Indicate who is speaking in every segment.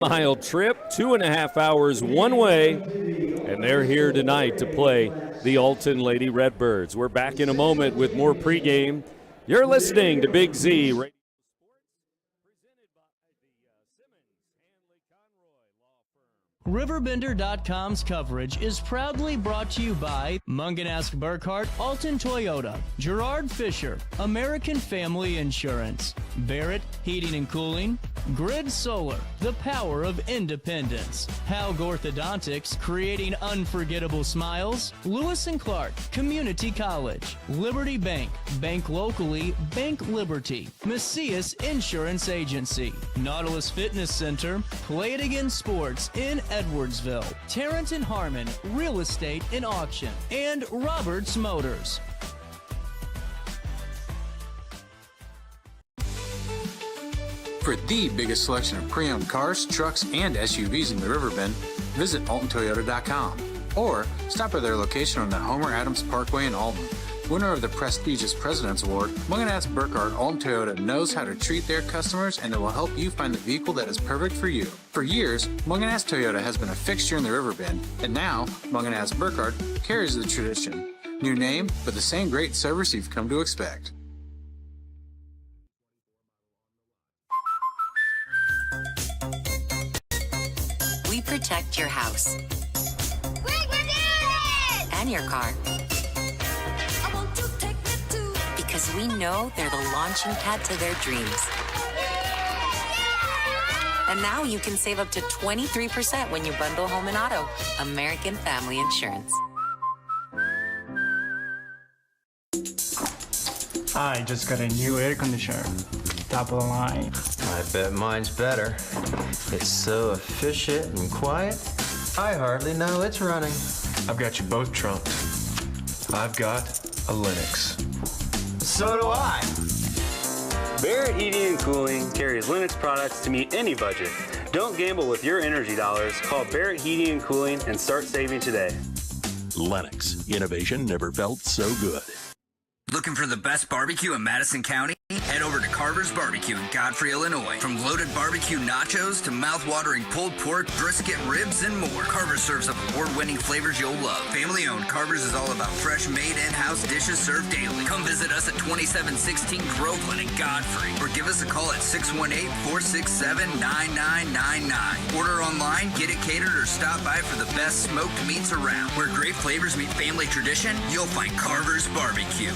Speaker 1: mile trip, 2.5 hours one way, and they're here tonight to play the Alton Lady Redbirds. We're back in a moment with more pregame. You're listening to Big Z Radio.
Speaker 2: RiverBender.com's coverage is proudly brought to you by Munganast Burkhardt, Alton Toyota, Gerard Fisher, American Family Insurance, Barrett Heating and Cooling, Grid Solar, the power of independence, Haug Orthodontics, creating unforgettable smiles, Lewis & Clark, Community College, Liberty Bank, bank locally, Bank Liberty, Macias Insurance Agency, Nautilus Fitness Center, Play It Again Sports in Edwardsville, Tarrant & Harmon, Real Estate and Auction, and Roberts Motors.
Speaker 3: For the biggest selection of pre-owned cars, trucks, and SUVs in the Riverbend, visit AltonToyota.com or stop by their location on the Homer Adams Parkway in Alton. Winner of the prestigious President's Award, Munganast Burkhardt Alton Toyota knows how to treat their customers, and they will help you find the vehicle that is perfect for you. For years, Munganast Toyota has been a fixture in the Riverbend, and now Munganast Burkhardt carries the tradition. New name, but the same great service you've come to expect.
Speaker 4: We protect your house.
Speaker 5: Quick, we're doing it!
Speaker 4: And your car.
Speaker 5: I want to take me to.
Speaker 4: Because we know they're the launching pad to their dreams. And now you can save up to 23% when you bundle home and auto. American Family Insurance.
Speaker 6: I just got a new air conditioner. Top of the line.
Speaker 7: I bet mine's better. It's so efficient and quiet, I hardly know it's running.
Speaker 8: I've got you both trumped. I've got a Linux.
Speaker 7: So do I.
Speaker 9: Barrett Heating and Cooling carries Linux products to meet any budget. Don't gamble with your energy dollars. Call Barrett Heating and Cooling and start saving today.
Speaker 10: Lennox. Innovation never felt so good.
Speaker 11: Looking for the best barbecue in Madison County? Head over to Carver's Barbecue in Godfrey, Illinois. From loaded barbecue nachos to mouth-watering pulled pork, brisket, ribs, and more, Carver's serves up award-winning flavors you'll love. Family-owned, Carver's is all about fresh-made in-house dishes served daily. Come visit us at 2716 Groveland in Godfrey, or give us a call at 618-467-9999. Order online, get it catered, or stop by for the best smoked meats around. Where great flavors meet family tradition, you'll find Carver's Barbecue.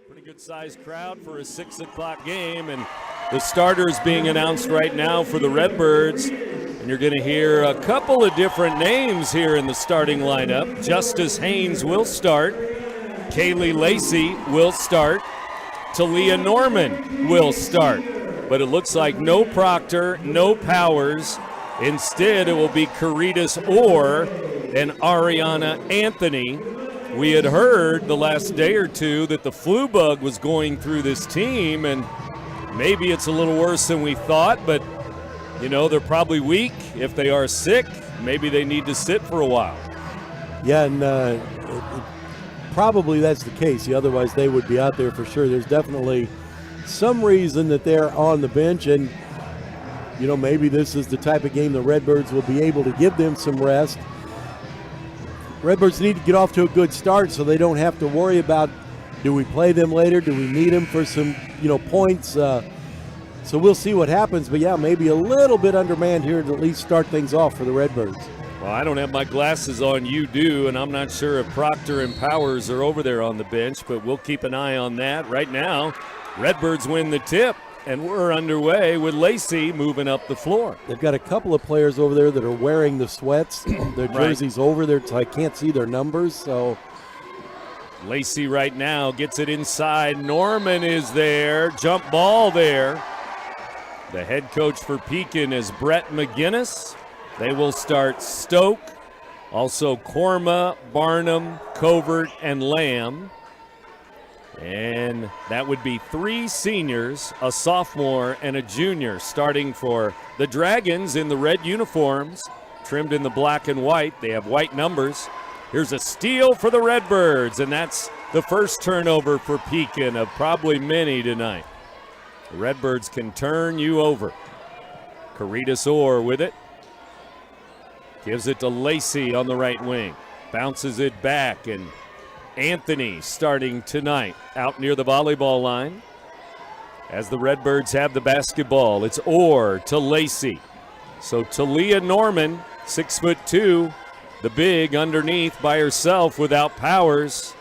Speaker 1: Pretty good sized crowd for a 6 o'clock game, and the starters being announced right now for the Redbirds. And you're going to hear a couple of different names here in the starting lineup. Justice Haynes will start. Kaylee Lacey will start. Talia Norman will start. But it looks like no Proctor, no Powers. Instead, it will be Caritas Orr and Ariana Anthony. We had heard the last day or two that the flu bug was going through this team, and maybe it's a little worse than we thought, but, you know, they're probably weak. If they are sick, maybe they need to sit for a while.
Speaker 12: Yeah, and probably that's the case. Otherwise, they would be out there for sure. There's definitely some reason that they're on the bench, and, you know, maybe this is the type of game the Redbirds will be able to give them some rest. Redbirds need to get off to a good start so they don't have to worry about, do we play them later? Do we need them for some, you know, points? So we'll see what happens. But, yeah, maybe a little bit undermanned here to at least start things off for the Redbirds.
Speaker 1: Well, I don't have my glasses on. You do, and I'm not sure if Proctor and Powers are over there on the bench, but we'll keep an eye on that. Right now, Redbirds win the tip, and we're underway with Lacey moving up the floor.
Speaker 12: They've got a couple of players over there that are wearing the sweats. Their jerseys over there, so I can't see their numbers. So
Speaker 1: Lacey right now gets it inside. Norman is there. Jump ball there. The head coach for Pekin is Brett McGinnis. They will start Stoke, also Korma, Barnum, Covert, and Lamb. And that would be 3 seniors, a sophomore, and a junior, starting for the Dragons in the red uniforms, trimmed in the black and white. They have white numbers. Here's a steal for the Redbirds, and that's the first turnover for Pekin of probably many tonight. The Redbirds can turn you over. Caritas Orr with it. Gives it to Lacey on the right wing. Bounces it back, and Anthony starting tonight out near the volleyball line. As the Redbirds have the basketball, it's Orr to Lacey. So Talia Norman, 6'2", the big underneath by herself without Powers.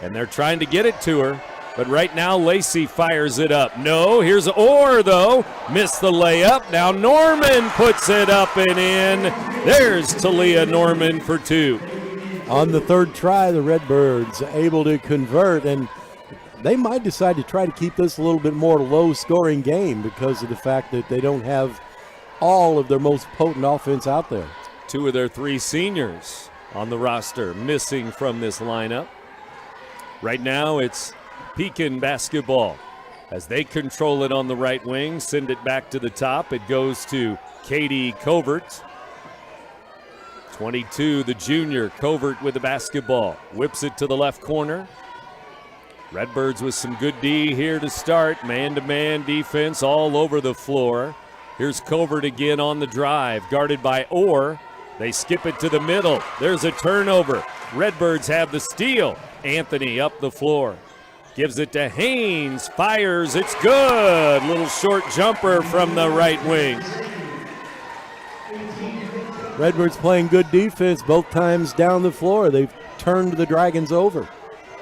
Speaker 1: And they're trying to get it to her. But right now, Lacey fires it up. No, here's Orr, though. Missed the layup. Now Norman puts it up and in. There's Talia Norman for 2.
Speaker 12: On the third try, the Redbirds able to convert, and they might decide to try to keep this a little bit more low-scoring game because of the fact that they don't have all of their most potent offense out there.
Speaker 1: 2 of their 3 seniors on the roster missing from this lineup. Right now, it's Pekin basketball as they control it on the right wing, send it back to the top. It goes to Katie Covert. 22, the junior, Covert with the basketball. Whips it to the left corner. Redbirds with some good D here to start. Man-to-man defense all over the floor. Here's Covert again on the drive, guarded by Orr. They skip it to the middle. There's a turnover. Redbirds have the steal. Anthony up the floor. Gives it to Haynes, fires, it's good. Little short jumper from the right wing.
Speaker 12: Redbirds playing good defense both times down the floor. They've turned the Dragons over.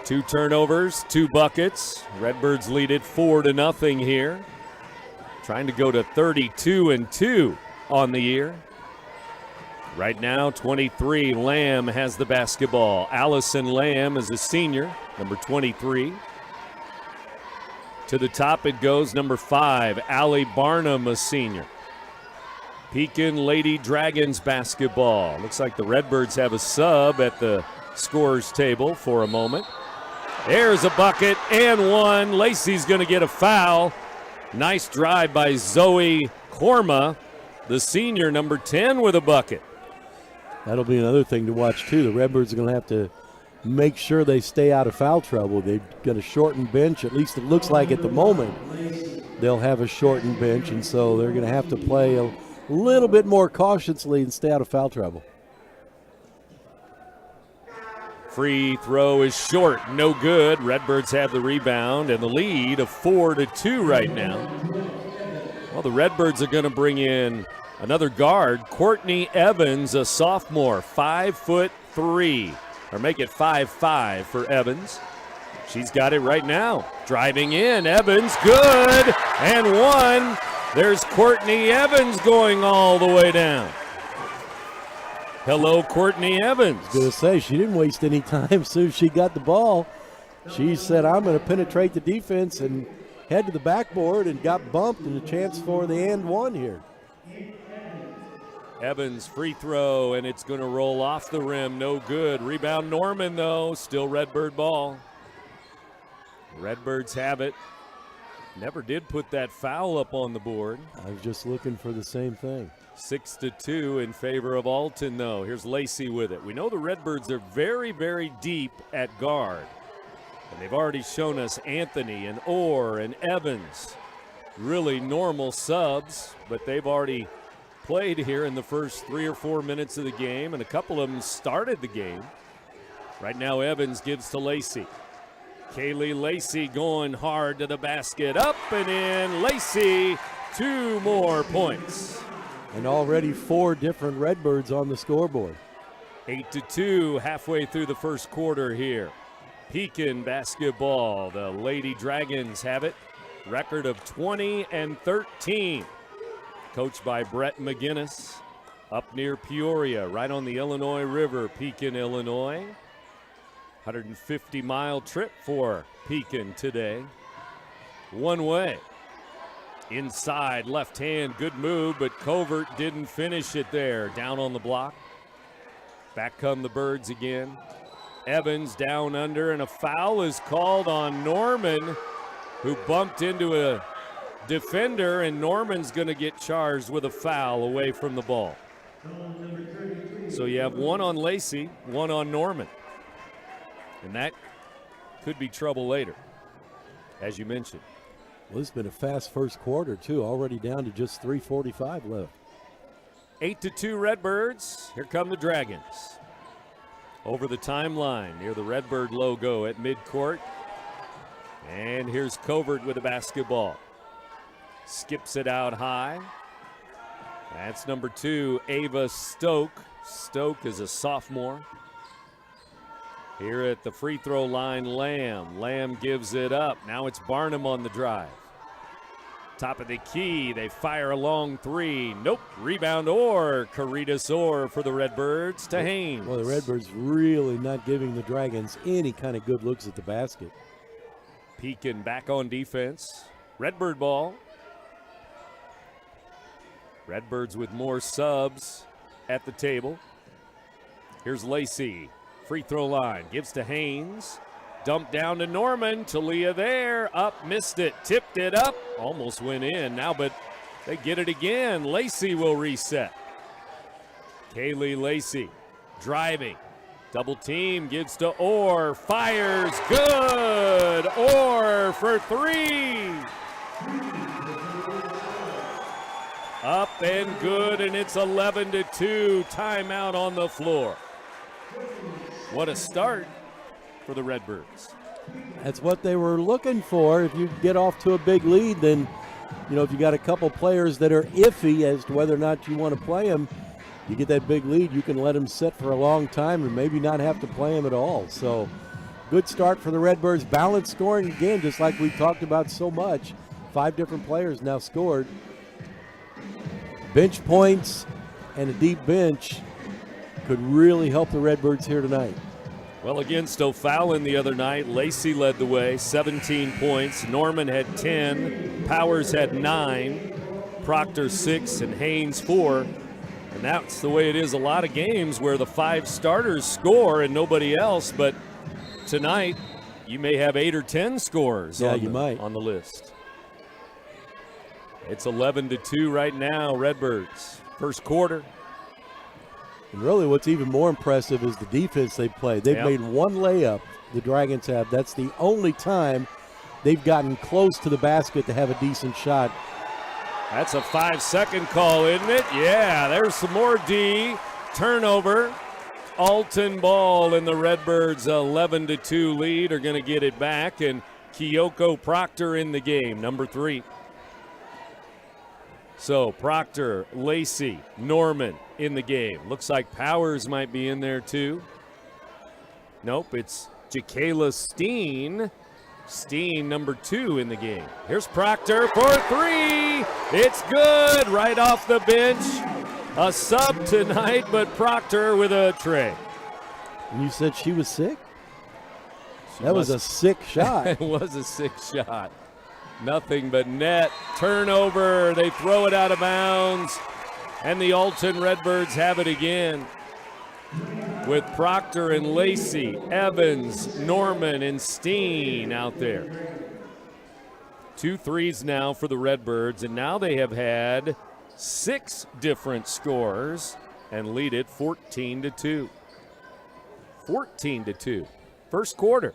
Speaker 1: 2 turnovers, 2 buckets. Redbirds lead it 4-0 here. Trying to go to 32-2 on the year. Right now, 23, Lamb has the basketball. Allison Lamb is a senior, number 23. To the top it goes, number 5, Allie Barnum, a senior. Pekin Lady Dragons basketball. Looks like the Redbirds have a sub at the scorer's table for a moment. There's a bucket and one. Lacey's going to get a foul. Nice drive by Zoe Korma, the senior, number 10, with a bucket.
Speaker 12: That'll be another thing to watch, too. The Redbirds are going to have to make sure they stay out of foul trouble. They've got a shortened bench. At least it looks like at the moment they'll have a shortened bench, and so they're going to have to play a little bit more cautiously and stay out of foul trouble.
Speaker 1: Free throw is short, no good. Redbirds have the rebound and the lead of 4-2 right now. Well, the Redbirds are going to bring in another guard, Courtney Evans, a sophomore, 5'3", or make it 5'5" for Evans. She's got it right now. Driving in, Evans, good, and one. There's Courtney Evans going all the way down. Hello, Courtney Evans.
Speaker 12: I was going to say, she didn't waste any time as soon as she got the ball. She said, I'm going to penetrate the defense and head to the backboard, and got bumped, and a chance for the and one here.
Speaker 1: Evans free throw, and it's going to roll off the rim. No good. Rebound Norman, though. Still Redbird ball. Redbirds have it. Never did put that foul up on the board.
Speaker 12: I was just looking for the same thing.
Speaker 1: 6-2 in favor of Alton, though. Here's Lacey with it. We know the Redbirds are very, very deep at guard. And they've already shown us Anthony and Orr and Evans. Really normal subs, but they've already played here in the first 3 or 4 minutes of the game, and a couple of them started the game. Right now, Evans gives to Lacey. Kaylee Lacey going hard to the basket. Up and in. Lacey, 2 more points.
Speaker 12: And already 4 different Redbirds on the scoreboard.
Speaker 1: 8-2 halfway through the first quarter here. Pekin basketball. The Lady Dragons have it. Record of 20-13. Coached by Brett McGinnis. Up near Peoria, right on the Illinois River, Pekin, Illinois. 150-mile trip for Pekin today. One way. Inside, left hand, good move, but Covert didn't finish it there. Down on the block. Back come the Birds again. Evans down under, and a foul is called on Norman, who bumped into a defender, and Norman's going to get charged with a foul away from the ball. So you have 1 on Lacey, 1 on Norman. And that could be trouble later, as you mentioned.
Speaker 12: Well, it's been a fast first quarter, too. Already down to just 3:45 left.
Speaker 1: 8-2 Redbirds. Here come the Dragons. Over the timeline near the Redbird logo at midcourt. And here's Covert with the basketball. Skips it out high. That's number 2, Ava Stoke. Stoke is a sophomore. Here at the free throw line, Lamb. Lamb gives it up. Now it's Barnum on the drive. Top of the key, they fire a long 3. Nope, rebound Caritas Orr for the Redbirds to Haynes.
Speaker 12: Well, the Redbirds really not giving the Dragons any kind of good looks at the basket.
Speaker 1: Pekin back on defense. Redbird ball. Redbirds with more subs at the table. Here's Lacey. Free throw line. Gives to Haynes. Dumped down to Norman. Talia there. Up, missed it. Tipped it up. Almost went in now, but they get it again. Lacey will reset. Kaylee Lacey driving. Double team. Gives to Orr. Fires. Good. Orr for 3. Up and good, and it's 11-2. Timeout on the floor. What a start for the Redbirds.
Speaker 12: That's what they were looking for. If you get off to a big lead, then, if you got a couple players that are iffy as to whether or not you want to play them, you get that big lead, you can let them sit for a long time and maybe not have to play them at all. So, good start for the Redbirds. Balanced scoring again, just like we talked about so much. 5 different players now scored. Bench points and a deep bench could really help the Redbirds here tonight.
Speaker 1: Well, against O'Fallon the other night, Lacey led the way, 17 points. Norman had 10. Powers had 9. Proctor 6 and Haynes 4. And that's the way it is a lot of games where the 5 starters score and nobody else. But tonight, you may have 8 or 10 scores on the list. It's 11-2 right now, Redbirds. First quarter.
Speaker 12: And really what's even more impressive is the defense they played. They've made one layup, the Dragons have. That's the only time they've gotten close to the basket to have a decent shot.
Speaker 1: That's a 5-second call, isn't it? Yeah, there's some more D. Turnover. Alton ball, and the Redbirds' 11-2 lead are going to get it back. And Kyoko Proctor in the game, number 3. So Proctor, Lacey, Norman in the game. Looks like Powers might be in there too. Nope, it's Jakayla Steen. Steen, number 2 in the game. Here's Proctor for 3. It's good, right off the bench. A sub tonight, but Proctor with a tray.
Speaker 12: And you said she was sick? That was a sick shot.
Speaker 1: It was a sick shot. Nothing but net. Turnover. They throw it out of bounds. And the Alton Redbirds have it again. With Proctor and Lacey, Evans, Norman, and Steen out there. 2 threes now for the Redbirds, and now they have had 6 different scores and lead it 14-2. 14-2. First quarter.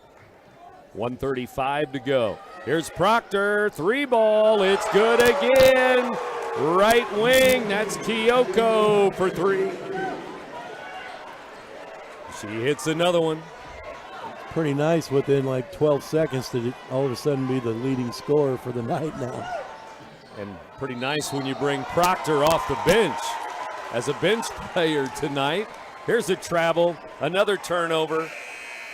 Speaker 1: 1:35 to go. Here's Proctor, 3 ball, it's good again. Right wing, that's Kyoko for 3. She hits another one.
Speaker 12: Pretty nice within like 12 seconds to all of a sudden be the leading scorer for the night now.
Speaker 1: And pretty nice when you bring Proctor off the bench as a bench player tonight. Here's a travel, another turnover.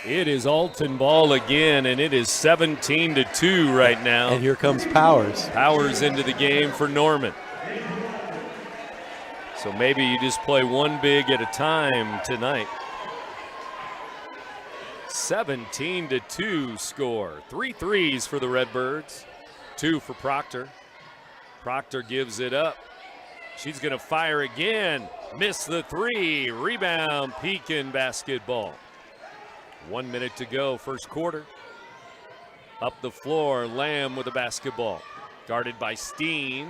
Speaker 1: It is Alton ball again, and it is 17-2 right now.
Speaker 12: And here comes Powers.
Speaker 1: Powers into the game for Norman. So maybe you just play one big at a time tonight. 17-2 score. 3 threes for the Redbirds, 2 for Proctor. Proctor gives it up. She's going to fire again. Miss the 3. Rebound, Pekin basketball. 1 minute to go, first quarter. Up the floor, Lamb with the basketball. Guarded by Steen.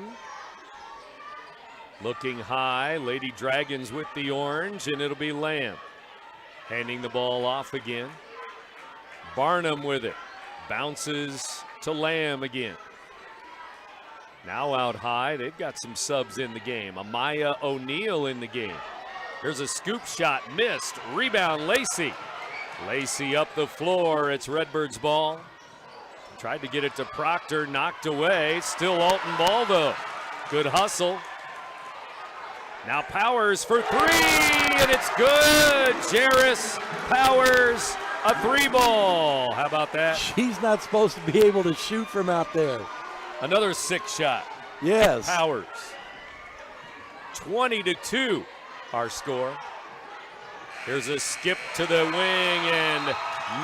Speaker 1: Looking high, Lady Dragons with the orange, and it'll be Lamb. Handing the ball off again. Barnum with it. Bounces to Lamb again. Now out high, they've got some subs in the game. Amaya O'Neal in the game. There's a scoop shot, missed. Rebound, Lacey. Lacey up the floor, it's Redbirds ball. Tried to get it to Proctor, knocked away. Still Alton ball though. Good hustle. Now Powers for three, and it's good. Jarris Powers, a three ball. How about that?
Speaker 12: She's not supposed to be able to shoot from out there.
Speaker 1: Another 6 shot.
Speaker 12: Yes.
Speaker 1: Powers. 20-2, our score. Here's a skip to the wing, and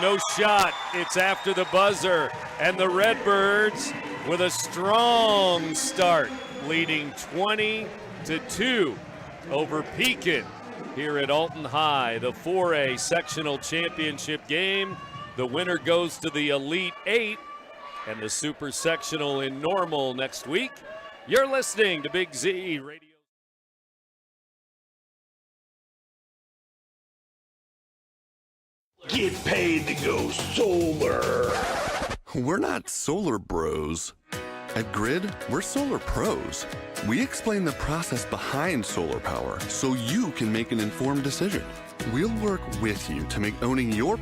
Speaker 1: no shot. It's after the buzzer. And the Redbirds with a strong start, leading 20-2 over Pekin here at Alton High, the 4A sectional championship game. The winner goes to the Elite 8 and the Super Sectional in Normal next week. You're listening to Big Z Radio.
Speaker 10: Get paid to go solar. We're not solar bros. At Grid, we're solar pros. We explain the process behind solar power so you can make an informed decision. We'll work with you to make owning your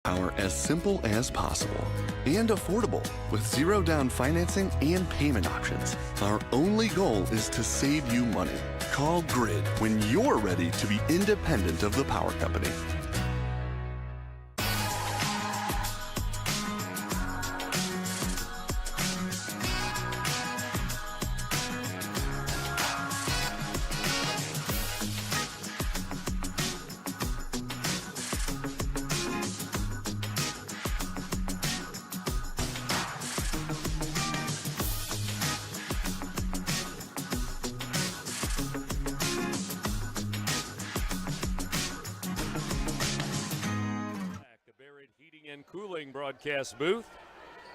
Speaker 10: power as simple as possible and affordable with zero down financing and payment options. Our only goal is to save you money. Call Grid when you're ready to be independent of the power company.
Speaker 1: Broadcast booth.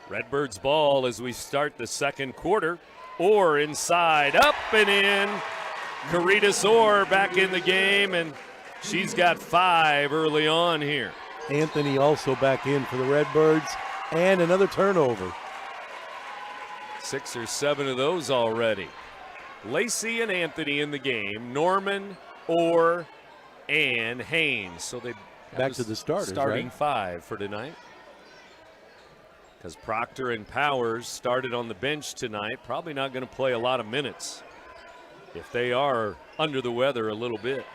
Speaker 1: Redbirds ball as we start the second quarter. Orr inside, up and in. Caritas Orr back in the game, and she's got 5 early on here.
Speaker 12: Anthony also back in for the Redbirds, and another turnover.
Speaker 1: 6 or 7 of those already. Lacey and Anthony in the game. Norman, Orr, and Haynes. So they
Speaker 12: back to the starters,
Speaker 1: starting
Speaker 12: right?
Speaker 1: 5 for tonight. Because Proctor and Powers started on the bench tonight, probably not going to play a lot of minutes if they are under the weather a little bit.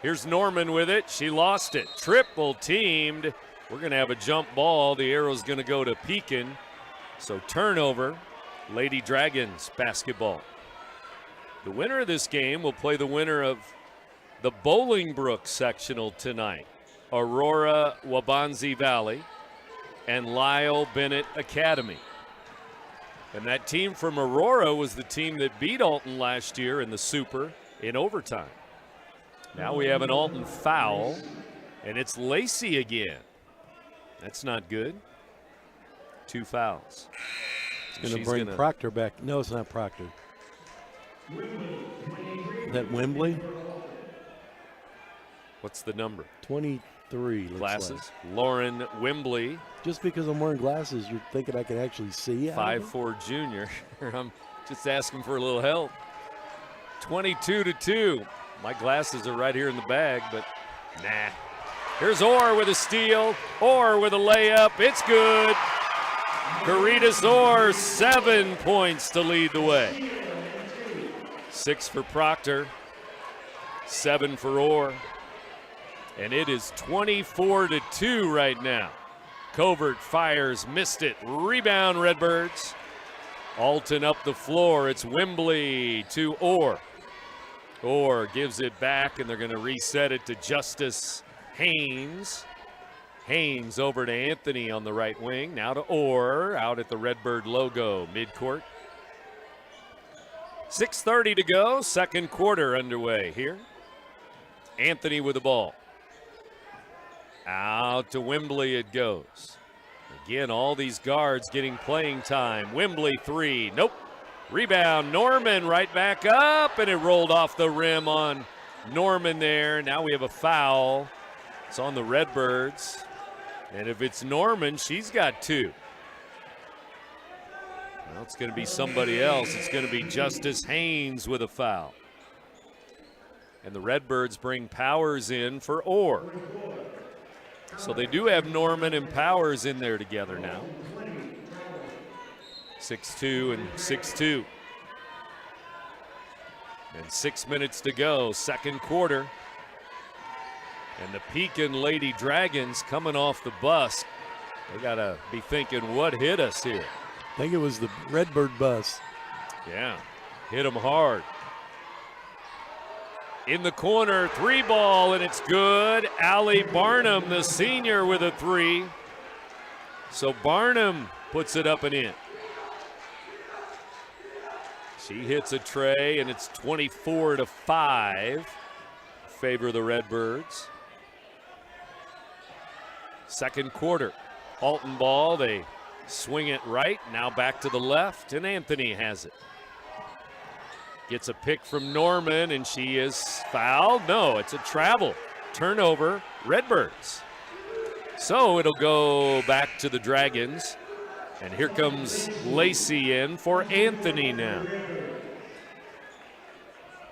Speaker 1: Here's Norman with it. She lost it. Triple teamed. We're going to have a jump ball. The arrow's going to go to Pekin. So turnover, Lady Dragons basketball. The winner of this game will play the winner of the Bolingbrook sectional tonight. Aurora Wabanzi Valley and Lyle Bennett Academy. And that team from Aurora was the team that beat Alton last year in the Super in overtime. Now we have an Alton foul, and it's Lacey again. That's not good. 2 fouls.
Speaker 12: It's going to bring Proctor back. No, it's not Proctor. Is that Wembley?
Speaker 1: What's the number?
Speaker 12: 23.
Speaker 1: Glasses.
Speaker 12: Like.
Speaker 1: Lauren Wembley.
Speaker 12: Just because I'm wearing glasses, you're thinking I can actually see?
Speaker 1: 5'4" junior. I'm just asking for a little help. 22-2. My glasses are right here in the bag, but nah. Here's Orr with a steal. Orr with a layup. It's good. Caritas Orr, 7 points to lead the way. 6 for Proctor. 7 for Orr. And it is 24-2 right now. Covert fires, missed it. Rebound, Redbirds. Alton up the floor. It's Wembley to Orr. Orr gives it back, and they're going to reset it to Justice Haynes. Haynes over to Anthony on the right wing. Now to Orr, out at the Redbird logo, midcourt. 6:30 to go, second quarter underway here. Anthony with the ball. Out to Wembley it goes. Again, all these guards getting playing time. Wembley 3, nope. Rebound, Norman right back up, and it rolled off the rim on Norman there. Now we have a foul. It's on the Redbirds. And if it's Norman, she's got 2. Well, it's going to be somebody else. It's going to be Justice Haynes with a foul. And the Redbirds bring Powers in for Orr. So they do have Norman and Powers in there together now. 6'2" and 6'2". And 6 minutes to go, second quarter. And the Pekin Lady Dragons coming off the bus. They got to be thinking, what hit us here?
Speaker 12: I think it was the Redbird bus.
Speaker 1: Yeah, hit them hard. In the corner, 3-ball, and it's good. Allie Barnum, the senior, with a 3. So Barnum puts it up and in. She hits a tray, and it's 24-5. Favor the Redbirds. Second quarter, Alton ball. They swing it right, now back to the left, and Anthony has it. Gets a pick from Norman, and she is fouled. No, it's a travel. Turnover, Redbirds. So it'll go back to the Dragons. And here comes Lacey in for Anthony now.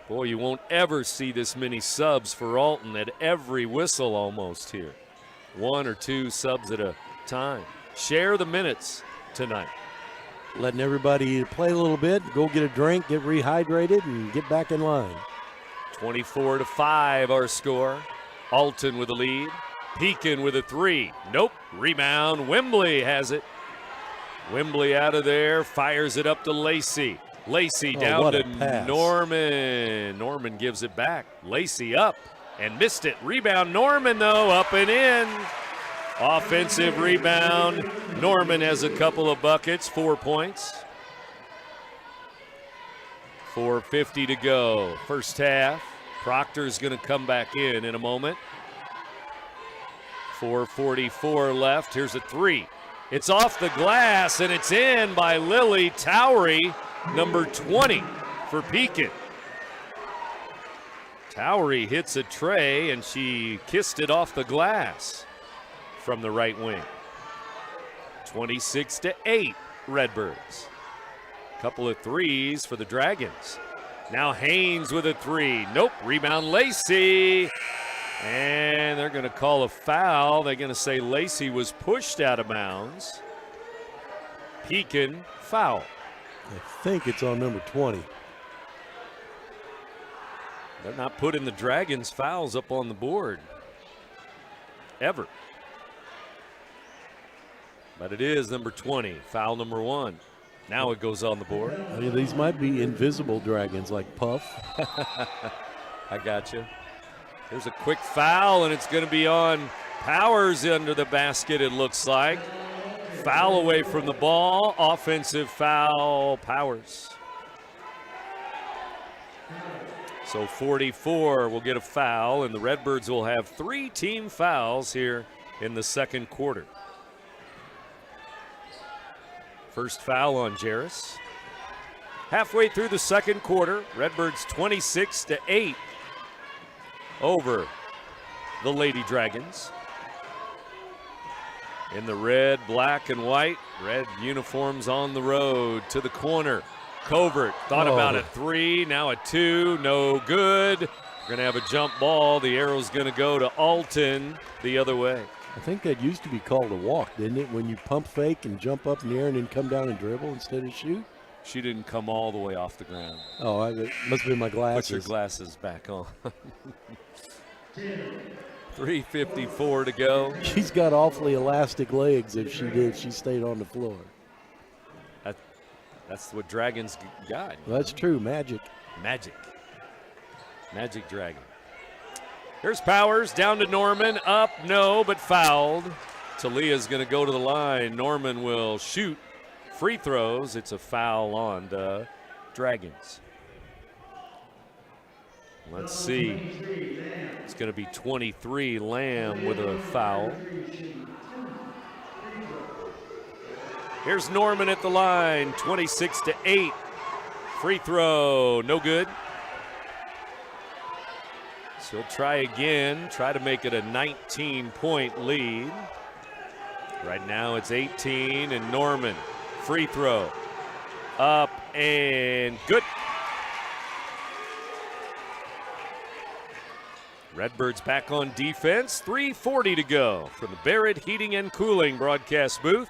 Speaker 1: Boy, you won't ever see this many subs for Alton at every whistle almost here. 1 or 2 subs at a time. Share the minutes tonight.
Speaker 12: Letting everybody play a little bit, go get a drink, get rehydrated, and get back in line.
Speaker 1: 24-5 our score. Alton with the lead. Pekin with a 3. Nope. Rebound. Wembley has it. Wembley out of there, fires it up to Lacey. Lacey down to Norman. Norman gives it back. Lacey up and missed it. Rebound Norman, though, up and in. Offensive rebound. Norman has a couple of buckets, 4 points. 4:50 to go. First half. Proctor's going to come back in a moment. 4:44 left. Here's a 3. It's off the glass, and it's in by Lily Towery, number 20 for Pekin. Towery hits a tray, and she kissed it off the glass from the right wing. 26-8, Redbirds. Couple of threes for the Dragons. Now Haynes with a 3. Nope, rebound Lacey. And they're going to call a foul. They're going to say Lacey was pushed out of bounds. Pekin foul.
Speaker 12: I think it's on number 20.
Speaker 1: They're not putting the Dragons fouls up on the board. Ever. But it is number 20, foul number 1. Now it goes on the board.
Speaker 12: I mean, these might be invisible Dragons like Puff.
Speaker 1: I got you. There's a quick foul, and it's going to be on Powers under the basket, it looks like. Foul away from the ball. Offensive foul, Powers. So 44 will get a foul, and the Redbirds will have 3 team fouls here in the second quarter. First foul on Jarris. Halfway through the second quarter, Redbirds 26-8 over the Lady Dragons. In the red, black, and white, red uniforms on the road to the corner. Covert thought about a 3, now a 2, no good. We're going to have a jump ball. The arrow's going to go to Alton the other way.
Speaker 12: I think that used to be called a walk, didn't it? When you pump fake and jump up in the air and then come down and dribble instead of shoot?
Speaker 1: She didn't come all the way off the ground.
Speaker 12: Oh, it must have been my glasses.
Speaker 1: Put your glasses back on. 3:54 to go.
Speaker 12: She's got awfully elastic legs. If she did, she stayed on the floor.
Speaker 1: That's what Dragons got.
Speaker 12: Well, that's true, magic.
Speaker 1: Magic Dragon. Here's Powers, down to Norman, up, no, but fouled. Talia's going to go to the line. Norman will shoot free throws. It's a foul on the Dragons. Let's see. It's going to be 23, Lamb with a foul. Here's Norman at the line, 26-8. Free throw, no good. So he'll try again, try to make it a 19-point lead. Right now it's 18, and Norman, free throw. Up and good. Redbirds back on defense. 3:40 to go from the Barrett Heating and Cooling broadcast booth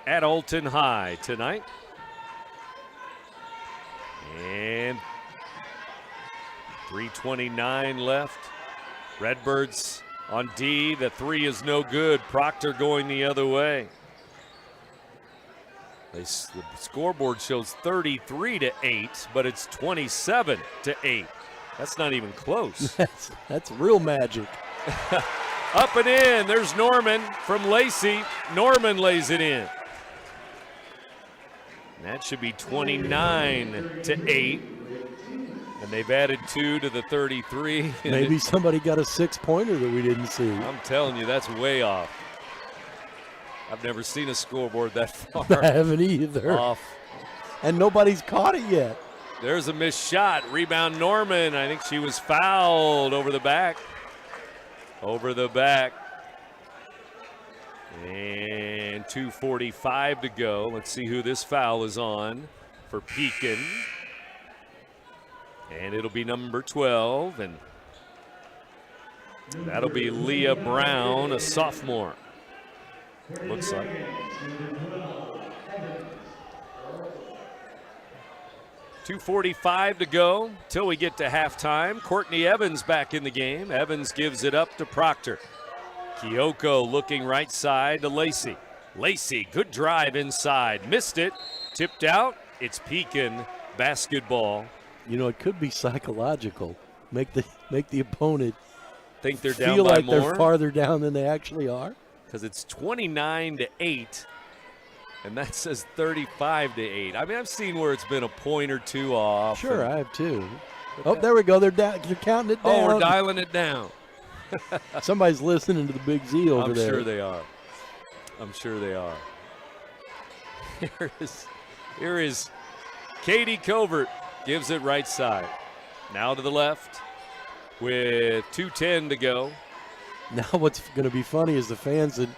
Speaker 1: at Alton High tonight. And 3:29 left. Redbirds on D. The three is no good. Proctor going the other way. The scoreboard shows 33-8, but it's 27-8. That's not even close.
Speaker 12: That's real magic.
Speaker 1: Up and in. There's Norman from Lacey. Norman lays it in. And that should be 29-8. And they've added 2 to the 33.
Speaker 12: Maybe somebody got a 6-pointer that we didn't see.
Speaker 1: I'm telling you, that's way off. I've never seen a scoreboard that far.
Speaker 12: I haven't either.
Speaker 1: Off.
Speaker 12: And nobody's caught it yet.
Speaker 1: There's a missed shot. Rebound Norman. I think she was fouled over the back. Over the back. And 2:45 to go. Let's see who this foul is on for Pekin. And it'll be number 12. And that'll be Leah Brown, a sophomore. Looks like. $2:45 to go till we get to halftime. Courtney Evans back in the game. Evans gives it up to Proctor. Kyoko looking right side to Lacey. Lacey, good drive inside. Missed it. Tipped out. It's Pekin basketball.
Speaker 12: You know, it could be psychological. Make the opponent
Speaker 1: think they're down
Speaker 12: feel
Speaker 1: by
Speaker 12: like
Speaker 1: more.
Speaker 12: They're farther down than they actually are.
Speaker 1: Because it's 29-8. And that says 35-8. I mean, I've seen where it's been a point or two off.
Speaker 12: Sure, I have too. Oh, there we go. They're counting it down.
Speaker 1: Oh, we're dialing it down.
Speaker 12: Somebody's listening to the Big Z over there.
Speaker 1: I'm sure they are. I'm sure they are. Here is Katie Covert. Gives it right side. Now to the left with 2:10 to go.
Speaker 12: Now what's going to be funny is the fans that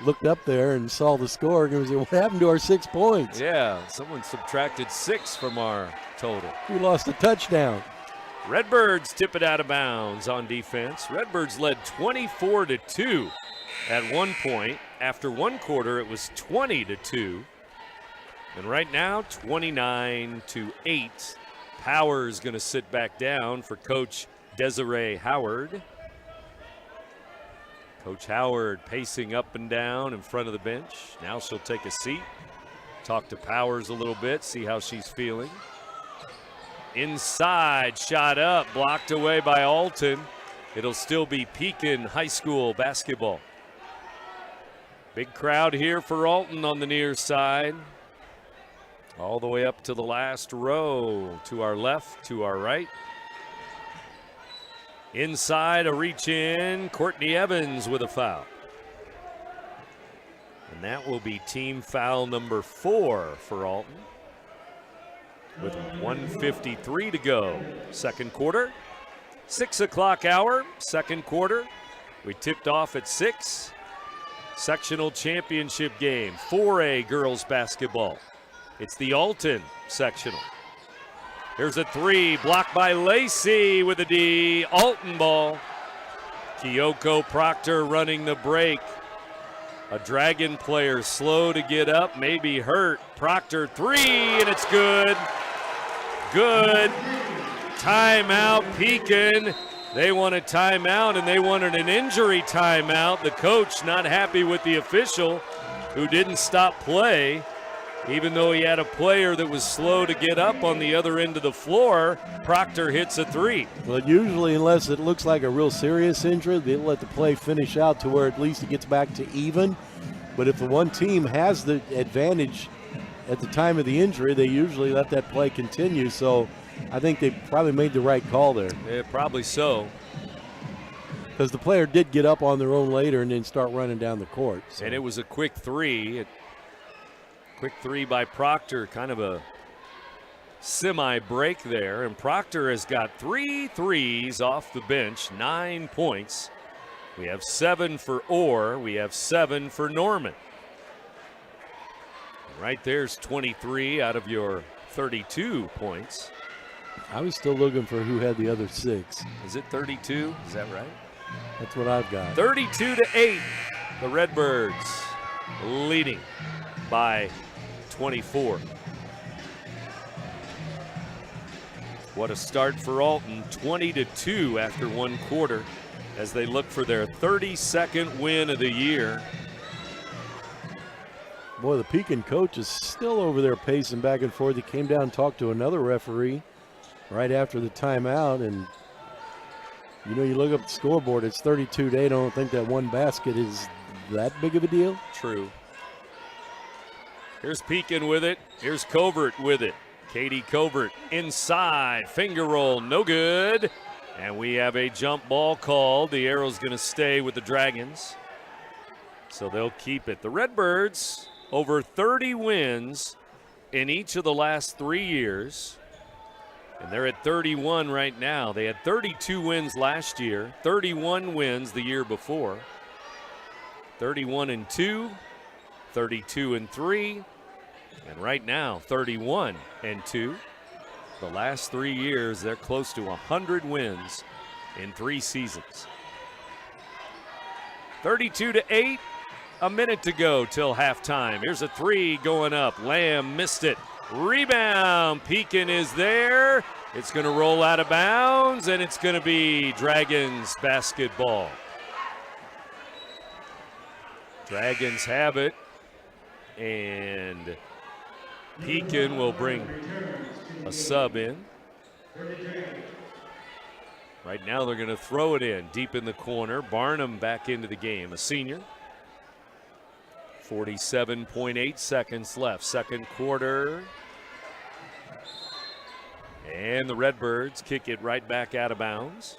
Speaker 12: looked up there and saw the score and said, what happened to our 6 points?
Speaker 1: Yeah, someone subtracted 6 from our total.
Speaker 12: We lost a touchdown.
Speaker 1: Redbirds tip it out of bounds on defense. Redbirds led 24-2 at one point. After one quarter, it was 20-2. And right now, 29-8. Powers going to sit back down for Coach Desiree Howard. Coach Howard pacing up and down in front of the bench. Now she'll take a seat, talk to Powers a little bit, see how she's feeling. Inside, shot up, blocked away by Alton. It'll still be Pekin High School basketball. Big crowd here for Alton on the near side. All the way up to the last row, to our left, to our right. Inside, a reach in, Courtney Evans with a foul. And that will be team foul number 4 for Alton. With 1:53 to go. Second quarter, 6 o'clock hour, second quarter. We tipped off at 6. Sectional championship game, 4A girls basketball. It's the Alton sectional. Here's a 3, blocked by Lacey with a D. Alton ball. Kyoko Proctor running the break. A Dragon player slow to get up, maybe hurt. Proctor 3, and it's good. Good. Timeout, Pekin. They want a timeout, and they wanted an injury timeout. The coach not happy with the official who didn't stop play. Even though he had a player that was slow to get up on the other end of the floor, Proctor hits a 3.
Speaker 12: Well, usually, unless it looks like a real serious injury, they let the play finish out to where at least it gets back to even. But if the one team has the advantage at the time of the injury, they usually let that play continue. So I think they probably made the right call there.
Speaker 1: Yeah, probably so.
Speaker 12: Because the player did get up on their own later and then start running down the court. So.
Speaker 1: And it was a quick 3. Quick 3 by Proctor, kind of a semi-break there. And Proctor has got 3 threes off the bench, 9 points. We have 7 for Orr. We have 7 for Norman. Right there's 23 out of your 32 points.
Speaker 12: I was still looking for who had the other 6.
Speaker 1: Is it 32? Is that right?
Speaker 12: That's what I've got.
Speaker 1: 32-8. The Redbirds leading by 24. What a start for Alton. 20-2 after one quarter as they look for their 32nd win of the year.
Speaker 12: Boy, the Pekin coach is still over there pacing back and forth. He came down and talked to another referee right after the timeout, and you look up the scoreboard, it's 32-8. I don't think that one basket is that big of a deal.
Speaker 1: True. Here's Pekin with it. Here's Covert with it. Katie Covert inside. Finger roll, no good. And we have a jump ball called. The arrow's going to stay with the Dragons, so they'll keep it. The Redbirds, over 30 wins in each of the last 3 years. And they're at 31 right now. They had 32 wins last year, 31 wins the year before. 31-2, 32-3, and right now 31-2. The last 3 years, they're close to 100 wins in 3 seasons. 32-8. A minute to go till halftime. Here's a 3 going up. Lamb missed it. Rebound. Pekin is there. It's going to roll out of bounds, and it's going to be Dragons basketball. Dragons have it, and Pekin will bring a sub in. Right now they're going to throw it in deep in the corner. Barnum back into the game, a senior. 47.8 seconds left, second quarter. And the Redbirds kick it right back out of bounds.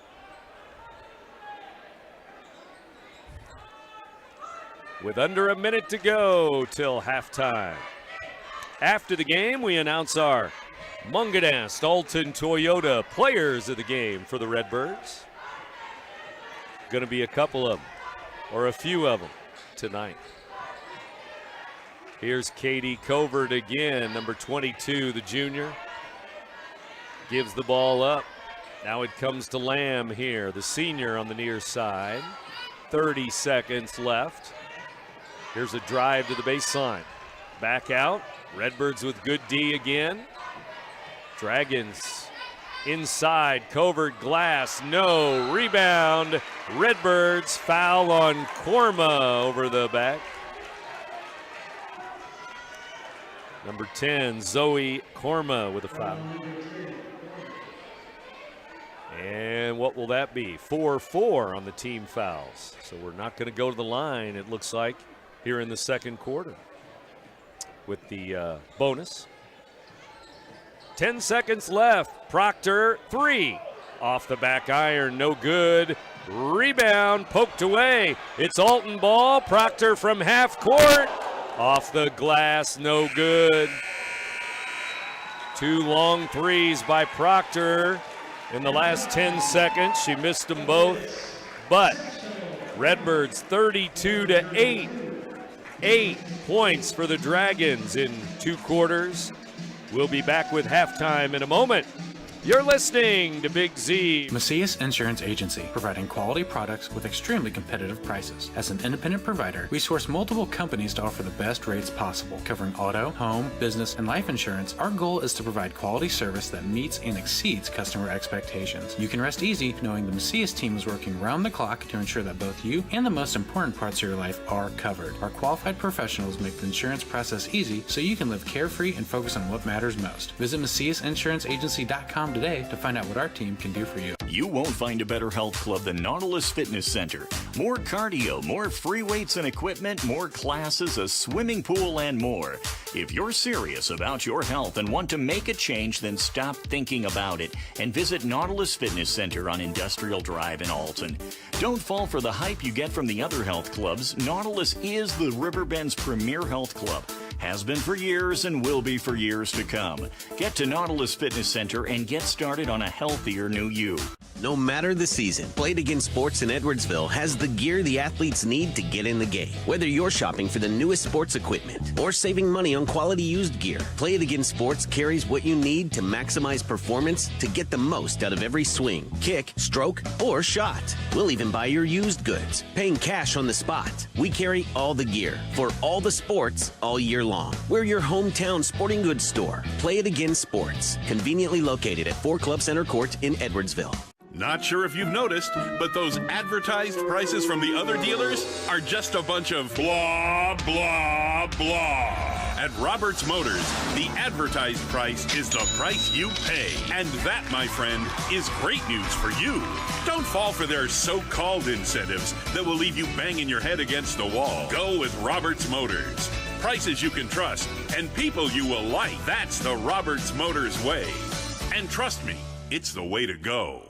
Speaker 1: With under a minute to go till halftime. After the game, we announce our Munganast Alton Toyota players of the game for the Redbirds. Going to be a couple of them, or a few of them, tonight. Here's Katie Covert again, number 22, the junior. Gives the ball up. Now it comes to Lamb here, the senior on the near side. 30 seconds left. Here's a drive to the baseline. Back out. Redbirds with good D again. Dragons inside. Covert glass. No. Rebound. Redbirds foul on Korma over the back. Number 10, Zoe Korma with a foul. And what will that be? 4-4 on the team fouls. So we're not going to go to the line, it looks like, here in the second quarter with the bonus. 10 seconds left. Proctor, 3. Off the back iron, no good. Rebound, poked away. It's Alton ball. Proctor from half court. Off the glass, no good. 2 long threes by Proctor in the last 10 seconds. She missed them both. But Redbirds 32-8. 8 points for the Dragons in 2 quarters. We'll be back with halftime in a moment. You're listening to Big Z.
Speaker 3: Macias Insurance Agency, providing quality products with extremely competitive prices. As an independent provider, we source multiple companies to offer the best rates possible. Covering auto, home, business, and life insurance, our goal is to provide quality service that meets and exceeds customer expectations. You can rest easy knowing the Macias team is working round the clock to ensure that both you and the most important parts of your life are covered. Our qualified professionals make the insurance process easy so you can live carefree and focus on what matters most. Visit MaciasInsuranceAgency.com today to find out what our team can do for you.
Speaker 13: You won't find a better health club than Nautilus Fitness Center. More cardio, more free weights and equipment, more classes, a swimming pool, and more. If you're serious about your health and want to make a change, then stop thinking about it and visit Nautilus Fitness Center on Industrial Drive in Alton. Don't fall for the hype you get from the other health clubs. Nautilus is the RiverBend's premier health club. Has been for years and will be for years to come. Get to Nautilus Fitness Center and get started on a healthier new you.
Speaker 14: no matter the season. Play It Again Sports in Edwardsville has the gear the athletes need to get in the game. Whether you're shopping for the newest sports equipment or saving money on quality used gear, Play It Again Sports carries what you need to maximize performance to get the most out of every swing, kick, stroke, or shot. We'll even buy your used goods, paying cash on the spot. We carry all the gear for all the sports all year long. We're your hometown sporting goods store. Play It Again Sports, conveniently located at 4 Club Center Court in Edwardsville.
Speaker 15: Not sure if you've noticed, but those advertised prices from the other dealers are just a bunch of blah, blah, blah. At Roberts Motors, the advertised price is the price you pay. And that, my friend, is great news for you. Don't fall for their so-called incentives that will leave you banging your head against the wall. Go with Roberts Motors. Prices you can trust and people you will like. That's the Roberts Motors way. And trust me, it's the way to go.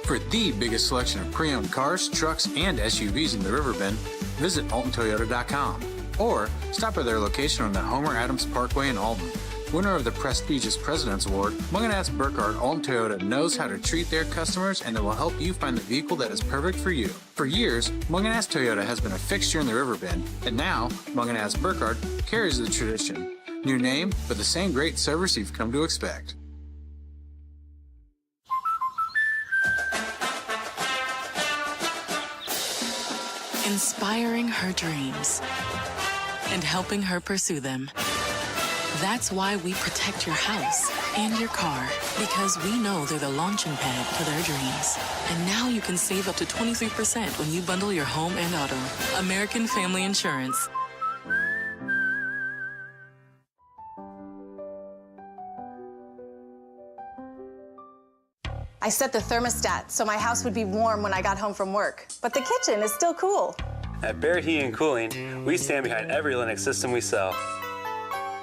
Speaker 3: For the biggest selection of pre-owned cars, trucks, and SUVs in the Riverbend, visit AltonToyota.com or stop by their location on the Homer Adams Parkway in Alton. Winner of the prestigious President's Award, Munganast Burkhardt Alton Toyota knows how to treat their customers, and they will help you find the vehicle that is perfect for you. For years, Munganast Toyota has been a fixture in the Riverbend, and now Munganast Burkhardt carries the tradition. New name, but the same great service you've come to expect.
Speaker 16: Inspiring her dreams and helping her pursue them. That's why we protect your house and your car, because we know they're the launching pad to their dreams. And now you can save up to 23% when you bundle your home and auto. American Family Insurance.
Speaker 17: I set the thermostat so my house would be warm when I got home from work, but the kitchen is still cool.
Speaker 9: At Barrett Heating and Cooling, we stand behind every Lennox system we sell.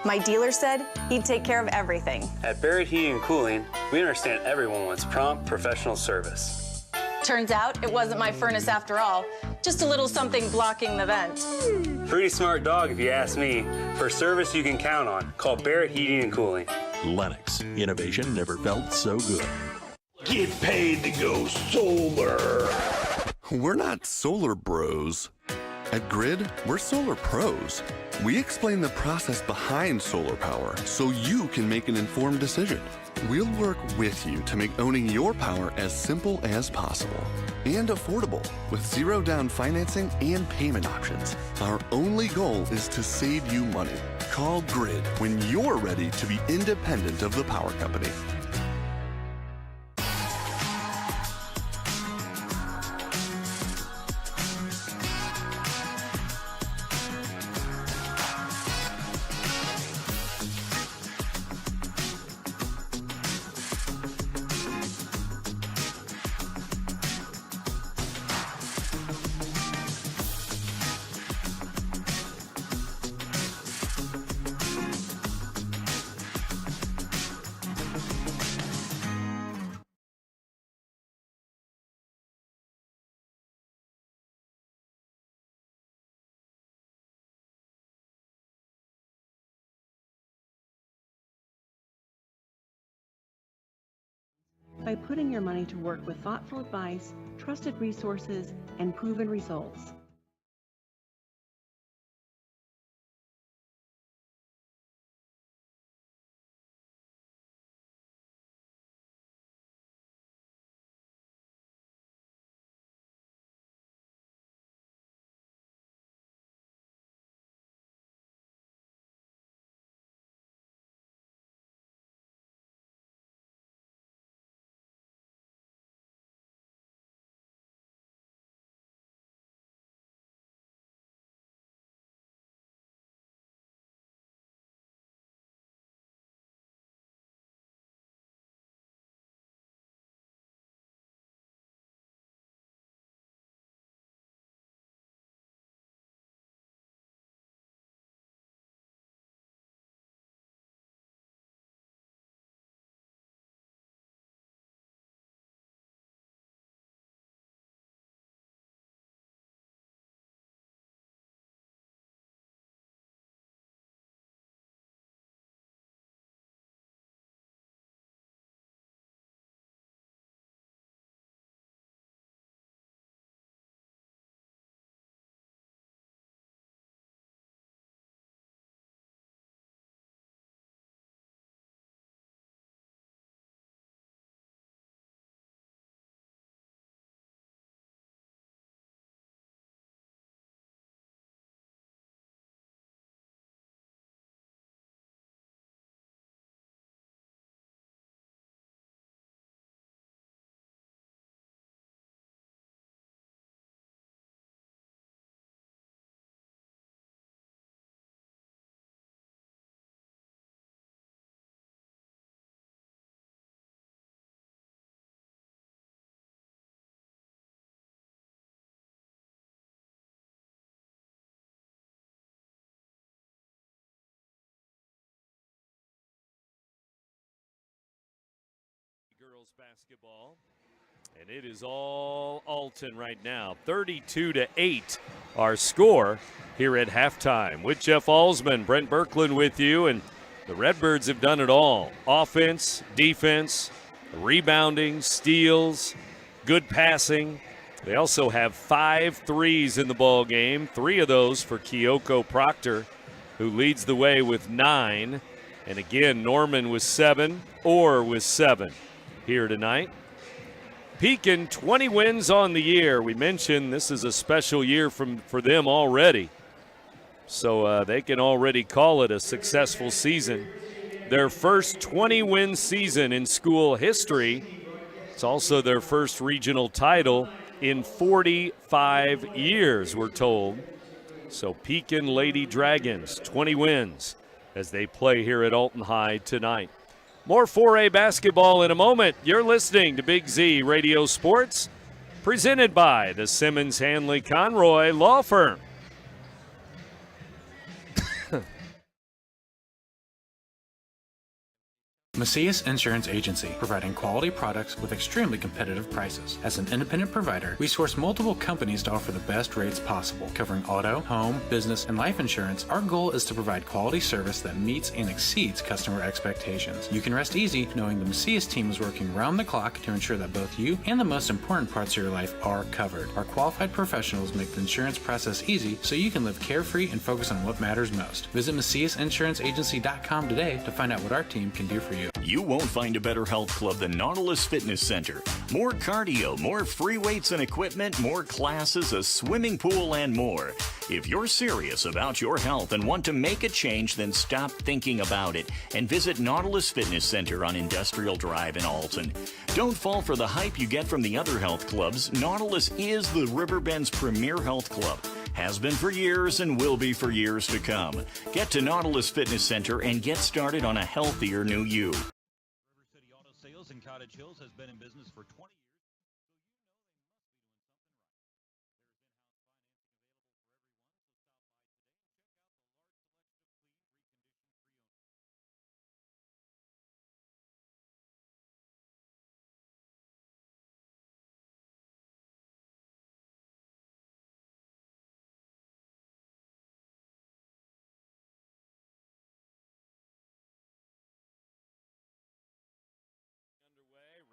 Speaker 17: My dealer said he'd take care of everything.
Speaker 9: At Barrett Heating and Cooling, we understand everyone wants prompt, professional service.
Speaker 17: Turns out it wasn't my furnace after all, just a little something blocking the vent.
Speaker 9: Pretty smart dog if you ask me. For service you can count on, call Barrett Heating and Cooling.
Speaker 18: Lennox, innovation never felt so good.
Speaker 10: Get paid to go solar. We're not solar bros. At Grid, we're solar pros. We explain the process behind solar power so you can make an informed decision. We'll work with you to make owning your power as simple as possible and affordable with zero down financing and payment options. Our only goal is to save you money. Call Grid when you're ready to be independent of the power company.
Speaker 19: By putting your money to work with thoughtful advice, trusted resources, and proven results.
Speaker 1: girls basketball. And it is all Alton right now. 32-8 our score here at halftime. With Jeff Alsman, Brent Berkland with you, and the Redbirds have done it all. Offense, defense, rebounding, steals, good passing. They also have 5 threes in the ball game, 3 of those for Kyoko Proctor, who leads the way with 9. And again, Norman with 7, Orr with 7 here tonight. Pekin, 20 wins on the year. We mentioned this is a special year for them already. So they can already call it a successful season. Their first 20-win season in school history. It's also their first regional title in 45 years, we're told. So Pekin Lady Dragons, 20 wins as they play here at Alton High tonight. More 4A basketball in a moment. You're listening to Big Z Radio Sports, presented by the Simmons Hanley Conroy Law Firm.
Speaker 3: Macias Insurance Agency, providing quality products with extremely competitive prices. As an independent provider, we source multiple companies to offer the best rates possible. Covering auto, home, business, and life insurance, our goal is to provide quality service that meets and exceeds customer expectations. You can rest easy knowing the Macias team is working round the clock to ensure that both you and the most important parts of your life are covered. Our qualified professionals make the insurance process easy so you can live carefree and focus on what matters most. Visit MaciasInsuranceAgency.com today to find out what our team can do for you.
Speaker 13: You won't find a better health club than Nautilus Fitness Center. More cardio, more free weights and equipment, more classes, a swimming pool, and more. If you're serious about your health and want to make a change, then stop thinking about it and visit Nautilus Fitness Center on Industrial Drive in Alton. Don't fall for the hype you get from the other health clubs. Nautilus is the RiverBend's premier health club. Has been for years and will be for years to come. Get to Nautilus Fitness Center and get started on a healthier new you.
Speaker 20: River City Auto Sales in Cottage Hills has been in business for 20 years.